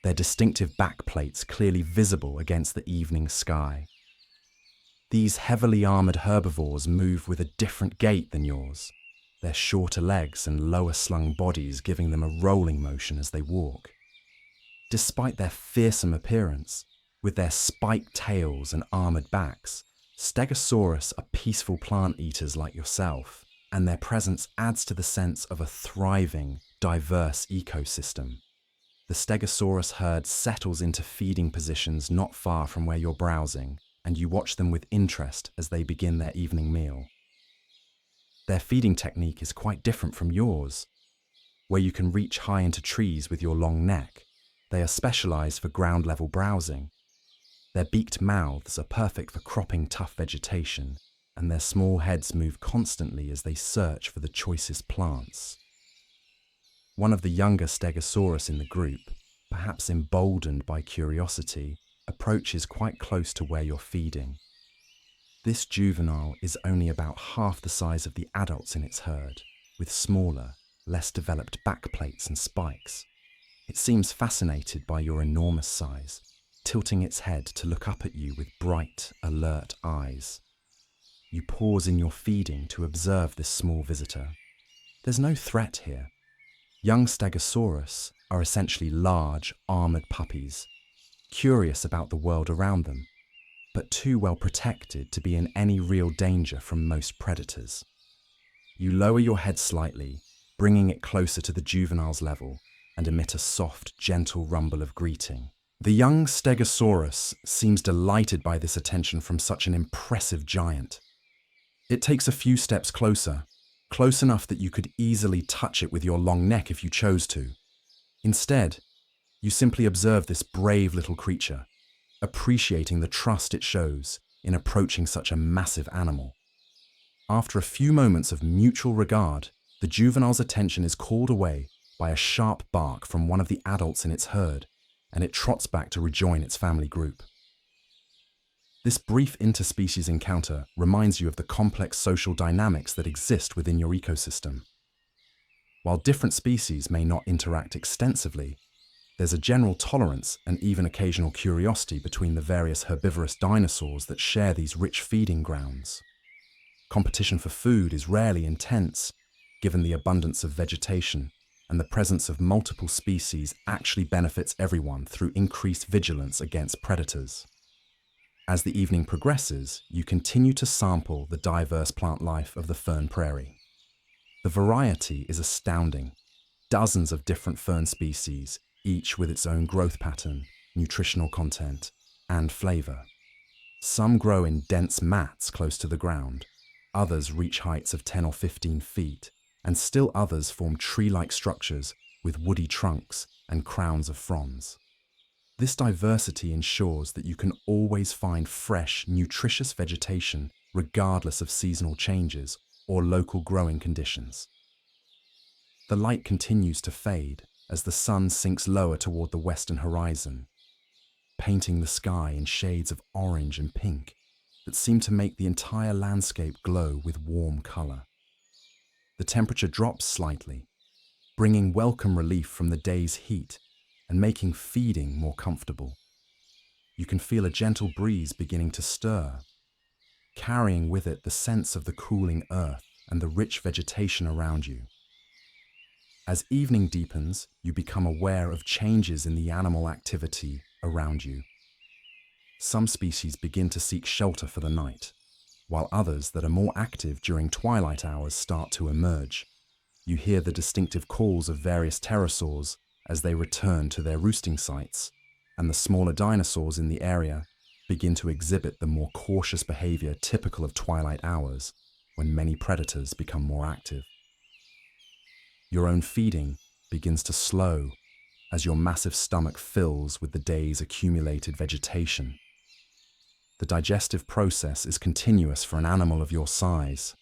their distinctive backplates clearly visible against the evening sky. These heavily armored herbivores move with a different gait than yours, their shorter legs and lower slung bodies giving them a rolling motion as they walk. Despite their fearsome appearance, with their spiked tails and armored backs, Stegosaurus are peaceful plant eaters like yourself, and their presence adds to the sense of a thriving, diverse ecosystem. The Stegosaurus herd settles into feeding positions not far from where you're browsing, and you watch them with interest as they begin their evening meal. Their feeding technique is quite different from yours. Where you can reach high into trees with your long neck, they are specialized for ground-level browsing. Their beaked mouths are perfect for cropping tough vegetation, and their small heads move constantly as they search for the choicest plants. One of the younger Stegosaurus in the group, perhaps emboldened by curiosity, approaches quite close to where you're feeding. This juvenile is only about half the size of the adults in its herd, with smaller, less developed backplates and spikes. It seems fascinated by your enormous size, tilting its head to look up at you with bright, alert eyes. You pause in your feeding to observe this small visitor. There's no threat here. Young Stegosaurus are essentially large, armored puppies, curious about the world around them, but too well protected to be in any real danger from most predators. You lower your head slightly, bringing it closer to the juvenile's level, and emit a soft, gentle rumble of greeting. The young Stegosaurus seems delighted by this attention from such an impressive giant. It takes a few steps closer, close enough that you could easily touch it with your long neck if you chose to. Instead, you simply observe this brave little creature, appreciating the trust it shows in approaching such a massive animal. After a few moments of mutual regard, the juvenile's attention is called away by a sharp bark from one of the adults in its herd, and it trots back to rejoin its family group. This brief interspecies encounter reminds you of the complex social dynamics that exist within your ecosystem. While different species may not interact extensively, there's a general tolerance and even occasional curiosity between the various herbivorous dinosaurs that share these rich feeding grounds. Competition for food is rarely intense, given the abundance of vegetation, and the presence of multiple species actually benefits everyone through increased vigilance against predators. As the evening progresses, you continue to sample the diverse plant life of the fern prairie. The variety is astounding. Dozens of different fern species, each with its own growth pattern, nutritional content, and flavor. Some grow in dense mats close to the ground, others reach heights of 10 or 15 feet, and still others form tree-like structures with woody trunks and crowns of fronds. This diversity ensures that you can always find fresh, nutritious vegetation regardless of seasonal changes or local growing conditions. The light continues to fade as the sun sinks lower toward the western horizon, painting the sky in shades of orange and pink that seem to make the entire landscape glow with warm color. The temperature drops slightly, bringing welcome relief from the day's heat and making feeding more comfortable. You can feel a gentle breeze beginning to stir, carrying with it the sense of the cooling earth and the rich vegetation around you. As evening deepens, you become aware of changes in the animal activity around you. Some species begin to seek shelter for the night, while others that are more active during twilight hours start to emerge. You hear the distinctive calls of various pterosaurs as they return to their roosting sites, and the smaller dinosaurs in the area begin to exhibit the more cautious behavior typical of twilight hours when many predators become more active. Your own feeding begins to slow as your massive stomach fills with the day's accumulated vegetation. The digestive process is continuous for an animal of your size,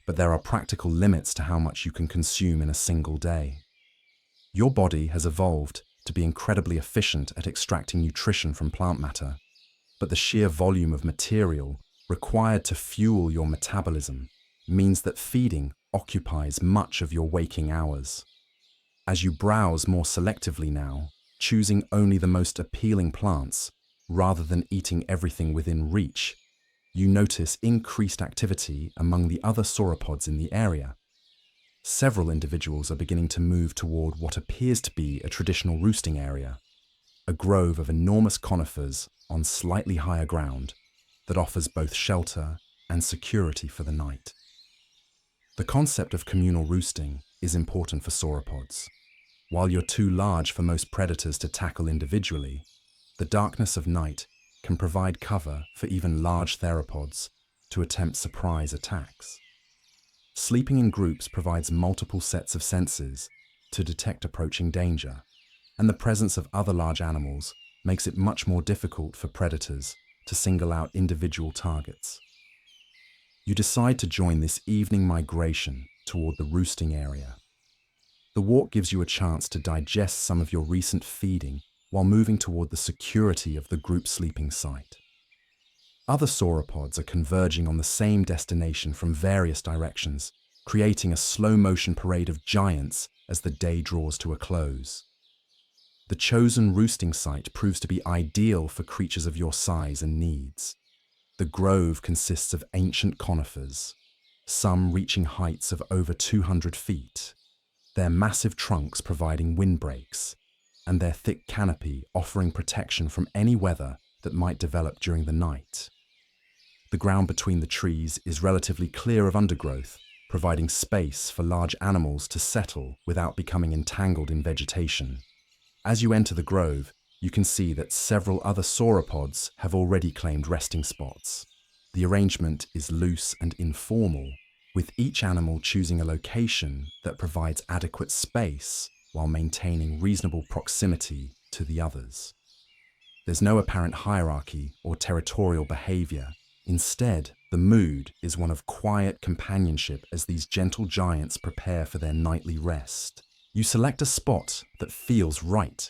but there are practical limits to how much you can consume in a single day. Your body has evolved to be incredibly efficient at extracting nutrition from plant matter, but the sheer volume of material required to fuel your metabolism means that feeding occupies much of your waking hours. As you browse more selectively now, choosing only the most appealing plants rather than eating everything within reach, you notice increased activity among the other sauropods in the area. Several individuals are beginning to move toward what appears to be a traditional roosting area, a grove of enormous conifers on slightly higher ground that offers both shelter and security for the night. The concept of communal roosting is important for sauropods. While you're too large for most predators to tackle individually, the darkness of night can provide cover for even large theropods to attempt surprise attacks. Sleeping in groups provides multiple sets of senses to detect approaching danger, and the presence of other large animals makes it much more difficult for predators to single out individual targets. You decide to join this evening migration toward the roosting area. The walk gives you a chance to digest some of your recent feeding while moving toward the security of the group sleeping site. Other sauropods are converging on the same destination from various directions, creating a slow-motion parade of giants as the day draws to a close. The chosen roosting site proves to be ideal for creatures of your size and needs. The grove consists of ancient conifers, some reaching heights of over 200 feet, their massive trunks providing windbreaks, and their thick canopy offering protection from any weather that might develop during the night. The ground between the trees is relatively clear of undergrowth, providing space for large animals to settle without becoming entangled in vegetation. As you enter the grove, you can see that several other sauropods have already claimed resting spots. The arrangement is loose and informal, with each animal choosing a location that provides adequate space while maintaining reasonable proximity to the others. There's no apparent hierarchy or territorial behavior. Instead, the mood is one of quiet companionship as these gentle giants prepare for their nightly rest. You select a spot that feels right,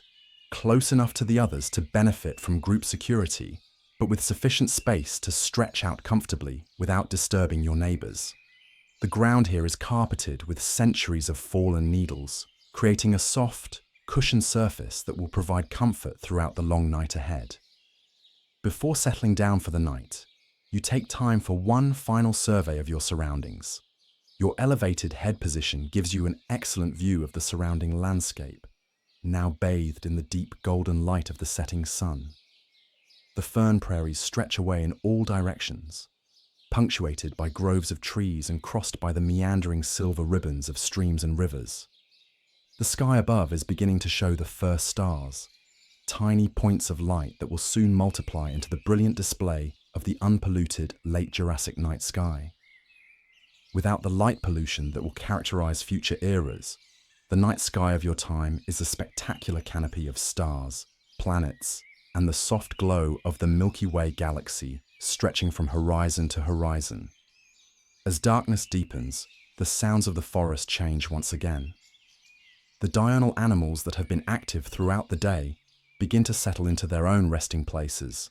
close enough to the others to benefit from group security, but with sufficient space to stretch out comfortably without disturbing your neighbors. The ground here is carpeted with centuries of fallen needles, creating a soft, cushioned surface that will provide comfort throughout the long night ahead. Before settling down for the night, you take time for one final survey of your surroundings. Your elevated head position gives you an excellent view of the surrounding landscape, now bathed in the deep golden light of the setting sun. The fern prairies stretch away in all directions, punctuated by groves of trees and crossed by the meandering silver ribbons of streams and rivers. The sky above is beginning to show the first stars, tiny points of light that will soon multiply into the brilliant display of the unpolluted late Jurassic night sky. Without the light pollution that will characterize future eras, the night sky of your time is a spectacular canopy of stars, planets, and the soft glow of the Milky Way galaxy stretching from horizon to horizon. As darkness deepens, the sounds of the forest change once again. The diurnal animals that have been active throughout the day begin to settle into their own resting places,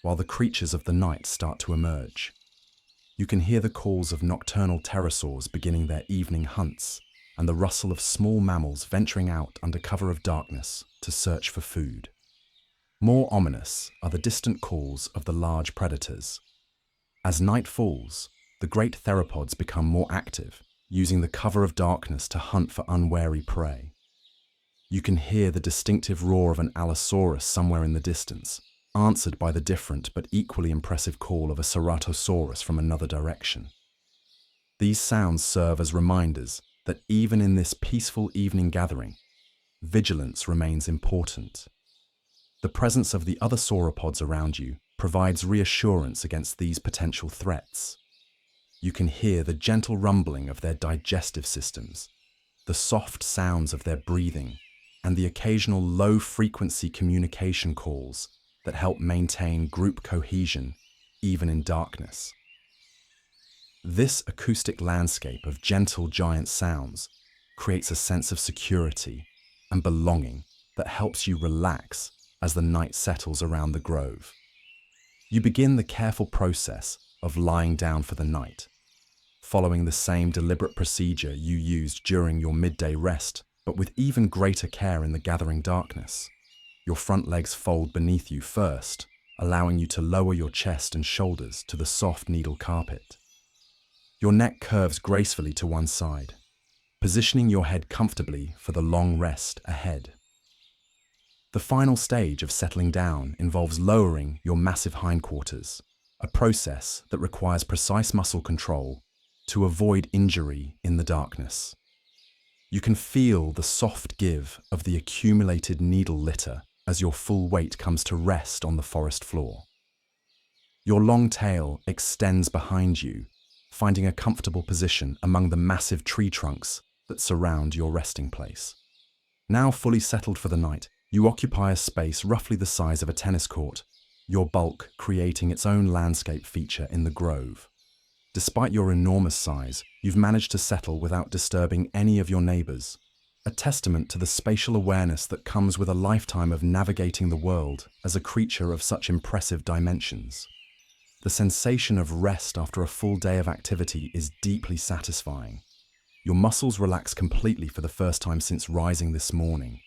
while the creatures of the night start to emerge. You can hear the calls of nocturnal pterosaurs beginning their evening hunts, and the rustle of small mammals venturing out under cover of darkness to search for food. More ominous are the distant calls of the large predators. As night falls, the great theropods become more active, using the cover of darkness to hunt for unwary prey. You can hear the distinctive roar of an Allosaurus somewhere in the distance, answered by the different but equally impressive call of a Ceratosaurus from another direction. These sounds serve as reminders that even in this peaceful evening gathering, vigilance remains important. The presence of the other sauropods around you provides reassurance against these potential threats. You can hear the gentle rumbling of their digestive systems, the soft sounds of their breathing, and the occasional low-frequency communication calls that help maintain group cohesion even in darkness. This acoustic landscape of gentle giant sounds creates a sense of security and belonging that helps you relax as the night settles around the grove. You begin the careful process of lying down for the night, following the same deliberate procedure you used during your midday rest, but with even greater care in the gathering darkness. Your front legs fold beneath you first, allowing you to lower your chest and shoulders to the soft needle carpet. Your neck curves gracefully to one side, positioning your head comfortably for the long rest ahead. The final stage of settling down involves lowering your massive hindquarters, a process that requires precise muscle control to avoid injury in the darkness. You can feel the soft give of the accumulated needle litter as your full weight comes to rest on the forest floor. Your long tail extends behind you, finding a comfortable position among the massive tree trunks that surround your resting place. Now fully settled for the night, you occupy a space roughly the size of a tennis court, your bulk creating its own landscape feature in the grove. Despite your enormous size, you've managed to settle without disturbing any of your neighbors, a testament to the spatial awareness that comes with a lifetime of navigating the world as a creature of such impressive dimensions. The sensation of rest after a full day of activity is deeply satisfying. Your muscles relax completely for the first time since rising this morning,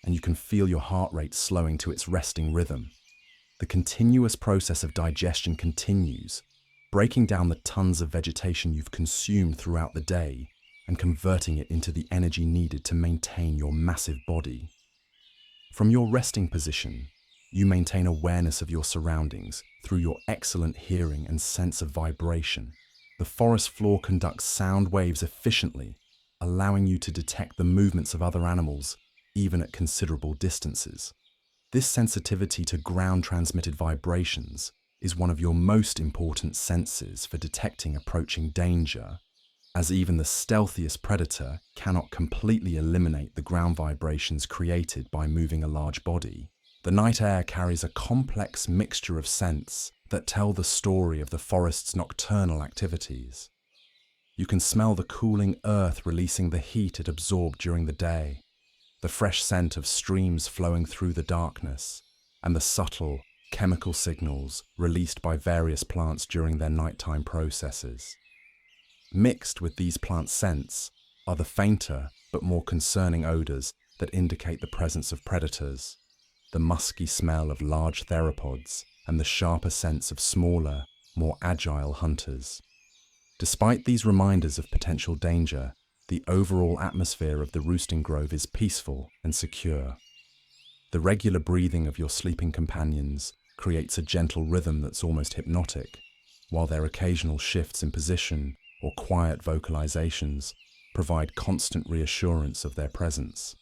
and you can feel your heart rate slowing to its resting rhythm. The continuous process of digestion continues, breaking down the tons of vegetation you've consumed throughout the day and converting it into the energy needed to maintain your massive body. From your resting position, you maintain awareness of your surroundings through your excellent hearing and sense of vibration. The forest floor conducts sound waves efficiently, allowing you to detect the movements of other animals, even at considerable distances. This sensitivity to ground-transmitted vibrations is one of your most important senses for detecting approaching danger, as even the stealthiest predator cannot completely eliminate the ground vibrations created by moving a large body. The night air carries a complex mixture of scents that tell the story of the forest's nocturnal activities. You can smell the cooling earth releasing the heat it absorbed during the day, the fresh scent of streams flowing through the darkness, and the subtle chemical signals released by various plants during their nighttime processes. Mixed with these plant scents are the fainter but more concerning odors that indicate the presence of predators, the musky smell of large theropods, and the sharper sense of smaller, more agile hunters. Despite these reminders of potential danger, the overall atmosphere of the roosting grove is peaceful and secure. The regular breathing of your sleeping companions creates a gentle rhythm that's almost hypnotic, while their occasional shifts in position or quiet vocalizations provide constant reassurance of their presence.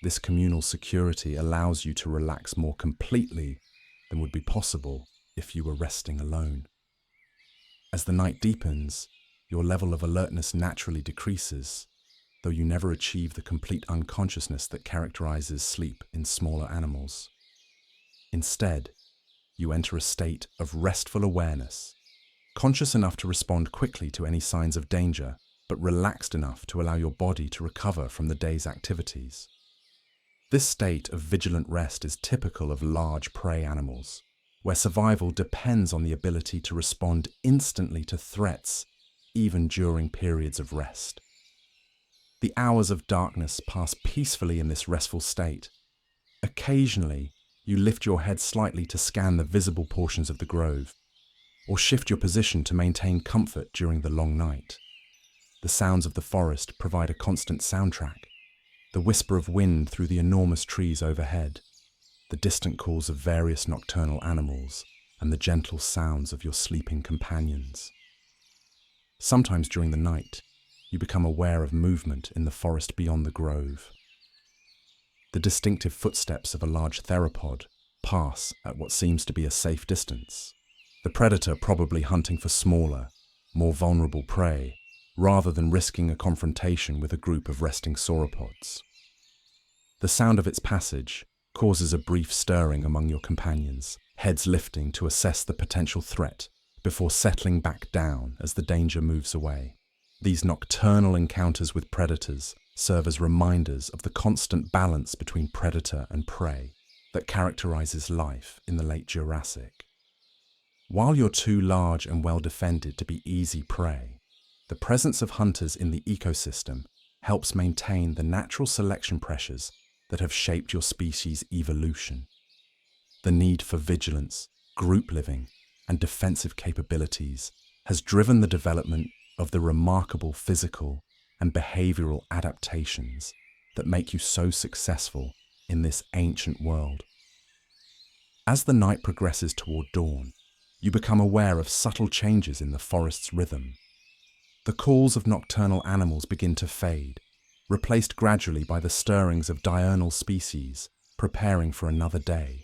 This communal security allows you to relax more completely than would be possible if you were resting alone. As the night deepens, your level of alertness naturally decreases, though you never achieve the complete unconsciousness that characterizes sleep in smaller animals. Instead, you enter a state of restful awareness, conscious enough to respond quickly to any signs of danger, but relaxed enough to allow your body to recover from the day's activities. This state of vigilant rest is typical of large prey animals, where survival depends on the ability to respond instantly to threats, even during periods of rest. The hours of darkness pass peacefully in this restful state. Occasionally, you lift your head slightly to scan the visible portions of the grove, or shift your position to maintain comfort during the long night. The sounds of the forest provide a constant soundtrack, the whisper of wind through the enormous trees overhead, the distant calls of various nocturnal animals, and the gentle sounds of your sleeping companions. Sometimes during the night, you become aware of movement in the forest beyond the grove. The distinctive footsteps of a large theropod pass at what seems to be a safe distance, the predator probably hunting for smaller, more vulnerable prey, rather than risking a confrontation with a group of resting sauropods. The sound of its passage causes a brief stirring among your companions, heads lifting to assess the potential threat before settling back down as the danger moves away. These nocturnal encounters with predators serve as reminders of the constant balance between predator and prey that characterizes life in the late Jurassic. While you're too large and well defended to be easy prey, the presence of hunters in the ecosystem helps maintain the natural selection pressures that have shaped your species' evolution. The need for vigilance, group living, and defensive capabilities has driven the development of the remarkable physical and behavioral adaptations that make you so successful in this ancient world. As the night progresses toward dawn, you become aware of subtle changes in the forest's rhythm. The calls of nocturnal animals begin to fade, replaced gradually by the stirrings of diurnal species preparing for another day.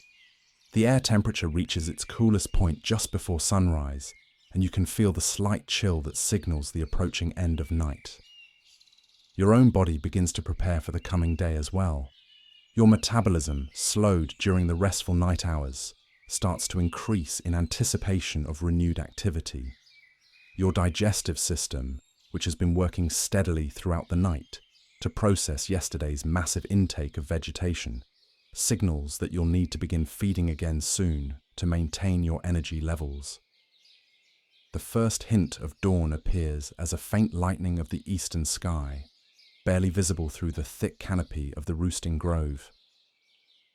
The air temperature reaches its coolest point just before sunrise, and you can feel the slight chill that signals the approaching end of night. Your own body begins to prepare for the coming day as well. Your metabolism, slowed during the restful night hours, starts to increase in anticipation of renewed activity. Your digestive system, which has been working steadily throughout the night to process yesterday's massive intake of vegetation, signals that you'll need to begin feeding again soon to maintain your energy levels. The first hint of dawn appears as a faint lightening of the eastern sky, barely visible through the thick canopy of the roosting grove.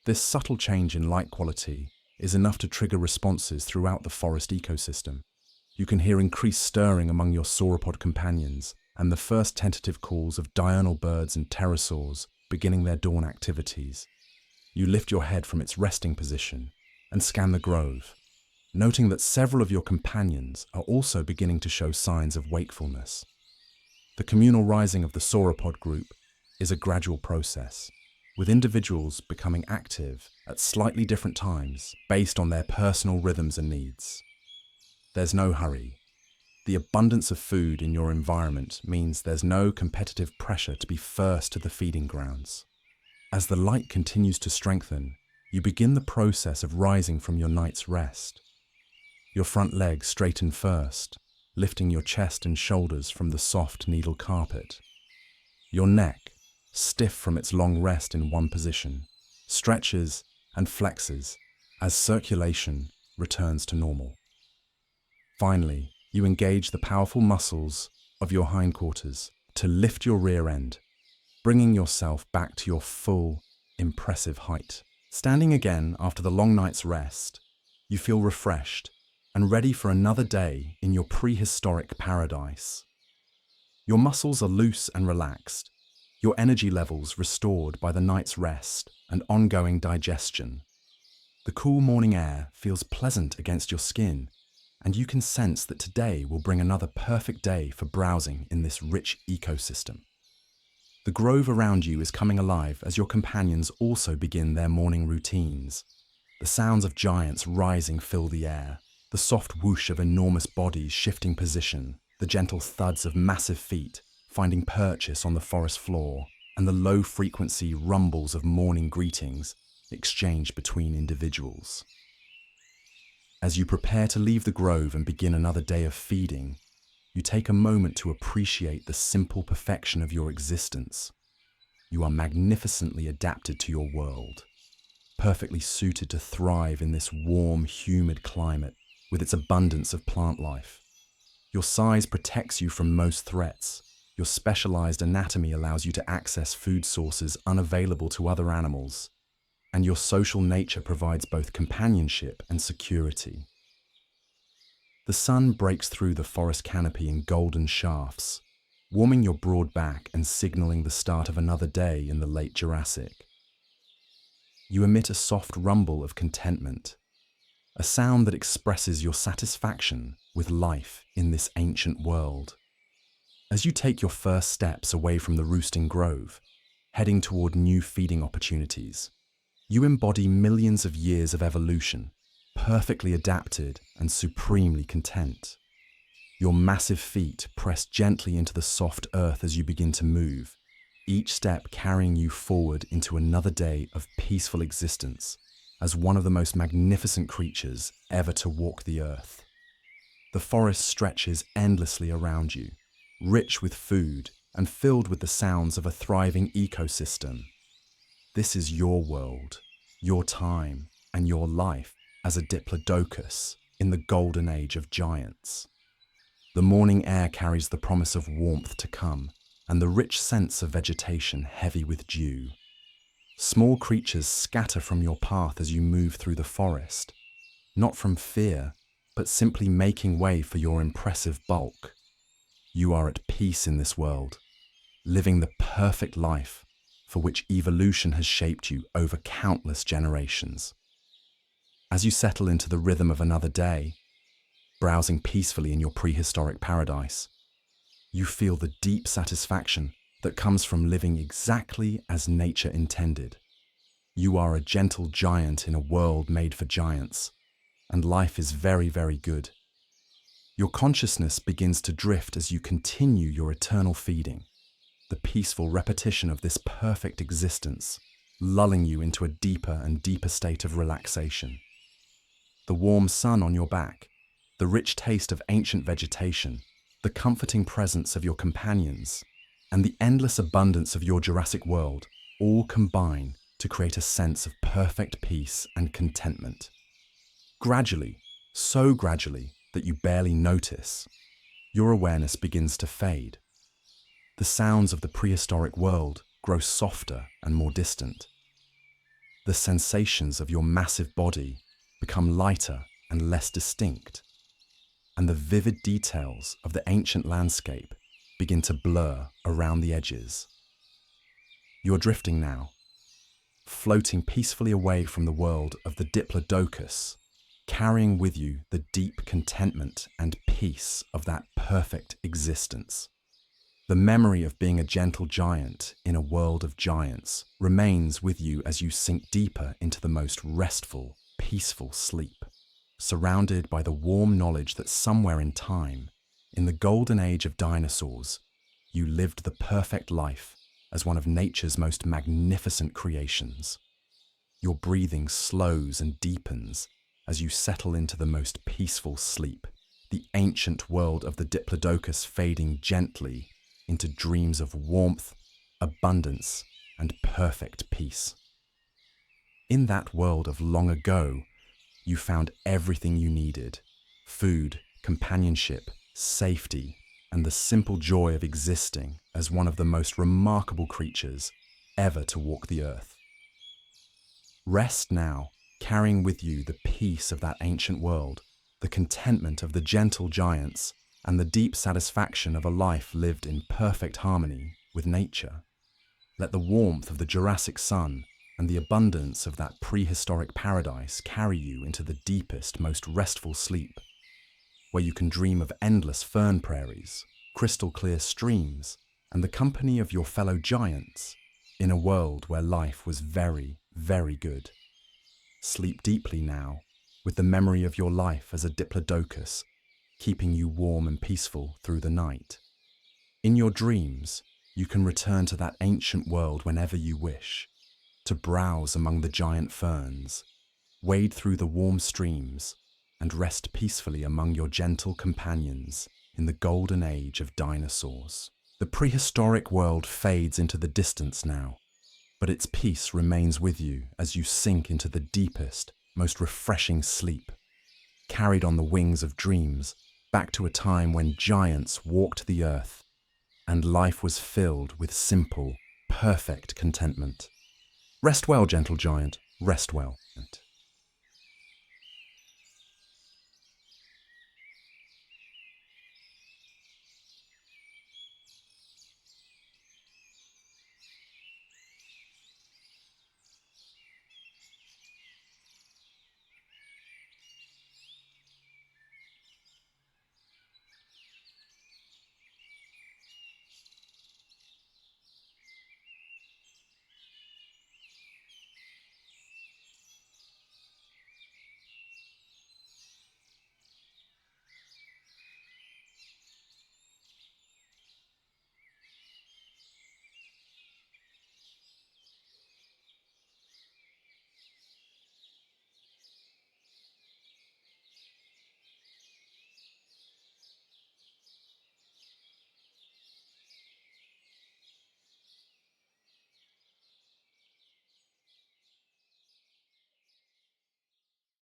This subtle change in light quality is enough to trigger responses throughout the forest ecosystem. You can hear increased stirring among your sauropod companions and the first tentative calls of diurnal birds and pterosaurs beginning their dawn activities. You lift your head from its resting position and scan the grove, noting that several of your companions are also beginning to show signs of wakefulness. The communal rising of the sauropod group is a gradual process, with individuals becoming active at slightly different times based on their personal rhythms and needs. There's no hurry. The abundance of food in your environment means there's no competitive pressure to be first to the feeding grounds. As the light continues to strengthen, you begin the process of rising from your night's rest. Your front legs straighten first, lifting your chest and shoulders from the soft needle carpet. Your neck, stiff from its long rest in one position, stretches and flexes as circulation returns to normal. Finally, you engage the powerful muscles of your hindquarters to lift your rear end, bringing yourself back to your full, impressive height. Standing again after the long night's rest, you feel refreshed and ready for another day in your prehistoric paradise. Your muscles are loose and relaxed, your energy levels restored by the night's rest and ongoing digestion. The cool morning air feels pleasant against your skin, and you can sense that today will bring another perfect day for browsing in this rich ecosystem. The grove around you is coming alive as your companions also begin their morning routines. The sounds of giants rising fill the air, the soft whoosh of enormous bodies shifting position, the gentle thuds of massive feet finding purchase on the forest floor, and the low-frequency rumbles of morning greetings exchanged between individuals. As you prepare to leave the grove and begin another day of feeding, you take a moment to appreciate the simple perfection of your existence. You are magnificently adapted to your world, perfectly suited to thrive in this warm, humid climate with its abundance of plant life. Your size protects you from most threats. Your specialized anatomy allows you to access food sources unavailable to other animals, and your social nature provides both companionship and security. The sun breaks through the forest canopy in golden shafts, warming your broad back and signaling the start of another day in the late Jurassic. You emit a soft rumble of contentment, a sound that expresses your satisfaction with life in this ancient world. As you take your first steps away from the roosting grove, heading toward new feeding opportunities, you embody millions of years of evolution, perfectly adapted and supremely content. Your massive feet press gently into the soft earth as you begin to move, each step carrying you forward into another day of peaceful existence as one of the most magnificent creatures ever to walk the earth. The forest stretches endlessly around you, rich with food and filled with the sounds of a thriving ecosystem. This is your world, your time, and your life as a Diplodocus in the golden age of giants. The morning air carries the promise of warmth to come, and the rich scents of vegetation heavy with dew. Small creatures scatter from your path as you move through the forest, not from fear, but simply making way for your impressive bulk. You are at peace in this world, living the perfect life for which evolution has shaped you over countless generations. As you settle into the rhythm of another day, browsing peacefully in your prehistoric paradise, you feel the deep satisfaction that comes from living exactly as nature intended. You are a gentle giant in a world made for giants, and life is very, very good. Your consciousness begins to drift as you continue your eternal feeding, the peaceful repetition of this perfect existence, lulling you into a deeper and deeper state of relaxation. The warm sun on your back, the rich taste of ancient vegetation, the comforting presence of your companions, and the endless abundance of your Jurassic world all combine to create a sense of perfect peace and contentment. Gradually, so gradually that you barely notice, your awareness begins to fade. The sounds of the prehistoric world grow softer and more distant. The sensations of your massive body become lighter and less distinct, and the vivid details of the ancient landscape begin to blur around the edges. You're drifting now, floating peacefully away from the world of the Diplodocus, carrying with you the deep contentment and peace of that perfect existence. The memory of being a gentle giant in a world of giants remains with you as you sink deeper into the most restful, peaceful sleep, surrounded by the warm knowledge that somewhere in time, in the golden age of dinosaurs, you lived the perfect life as one of nature's most magnificent creations. Your breathing slows and deepens as you settle into the most peaceful sleep, the ancient world of the Diplodocus fading gently into dreams of warmth, abundance, and perfect peace. In that world of long ago, you found everything you needed: food, companionship, safety, and the simple joy of existing as one of the most remarkable creatures ever to walk the earth. Rest now, carrying with you the peace of that ancient world, the contentment of the gentle giants, and the deep satisfaction of a life lived in perfect harmony with nature. Let the warmth of the Jurassic sun and the abundance of that prehistoric paradise carry you into the deepest, most restful sleep, where you can dream of endless fern prairies, crystal clear streams, and the company of your fellow giants in a world where life was very, very good. Sleep deeply now, with the memory of your life as a Diplodocus, keeping you warm and peaceful through the night. In your dreams, you can return to that ancient world whenever you wish, to browse among the giant ferns, wade through the warm streams, and rest peacefully among your gentle companions in the golden age of dinosaurs. The prehistoric world fades into the distance now, but its peace remains with you as you sink into the deepest, most refreshing sleep, carried on the wings of dreams back to a time when giants walked the earth and life was filled with simple, perfect contentment. Rest well, gentle giant, rest well.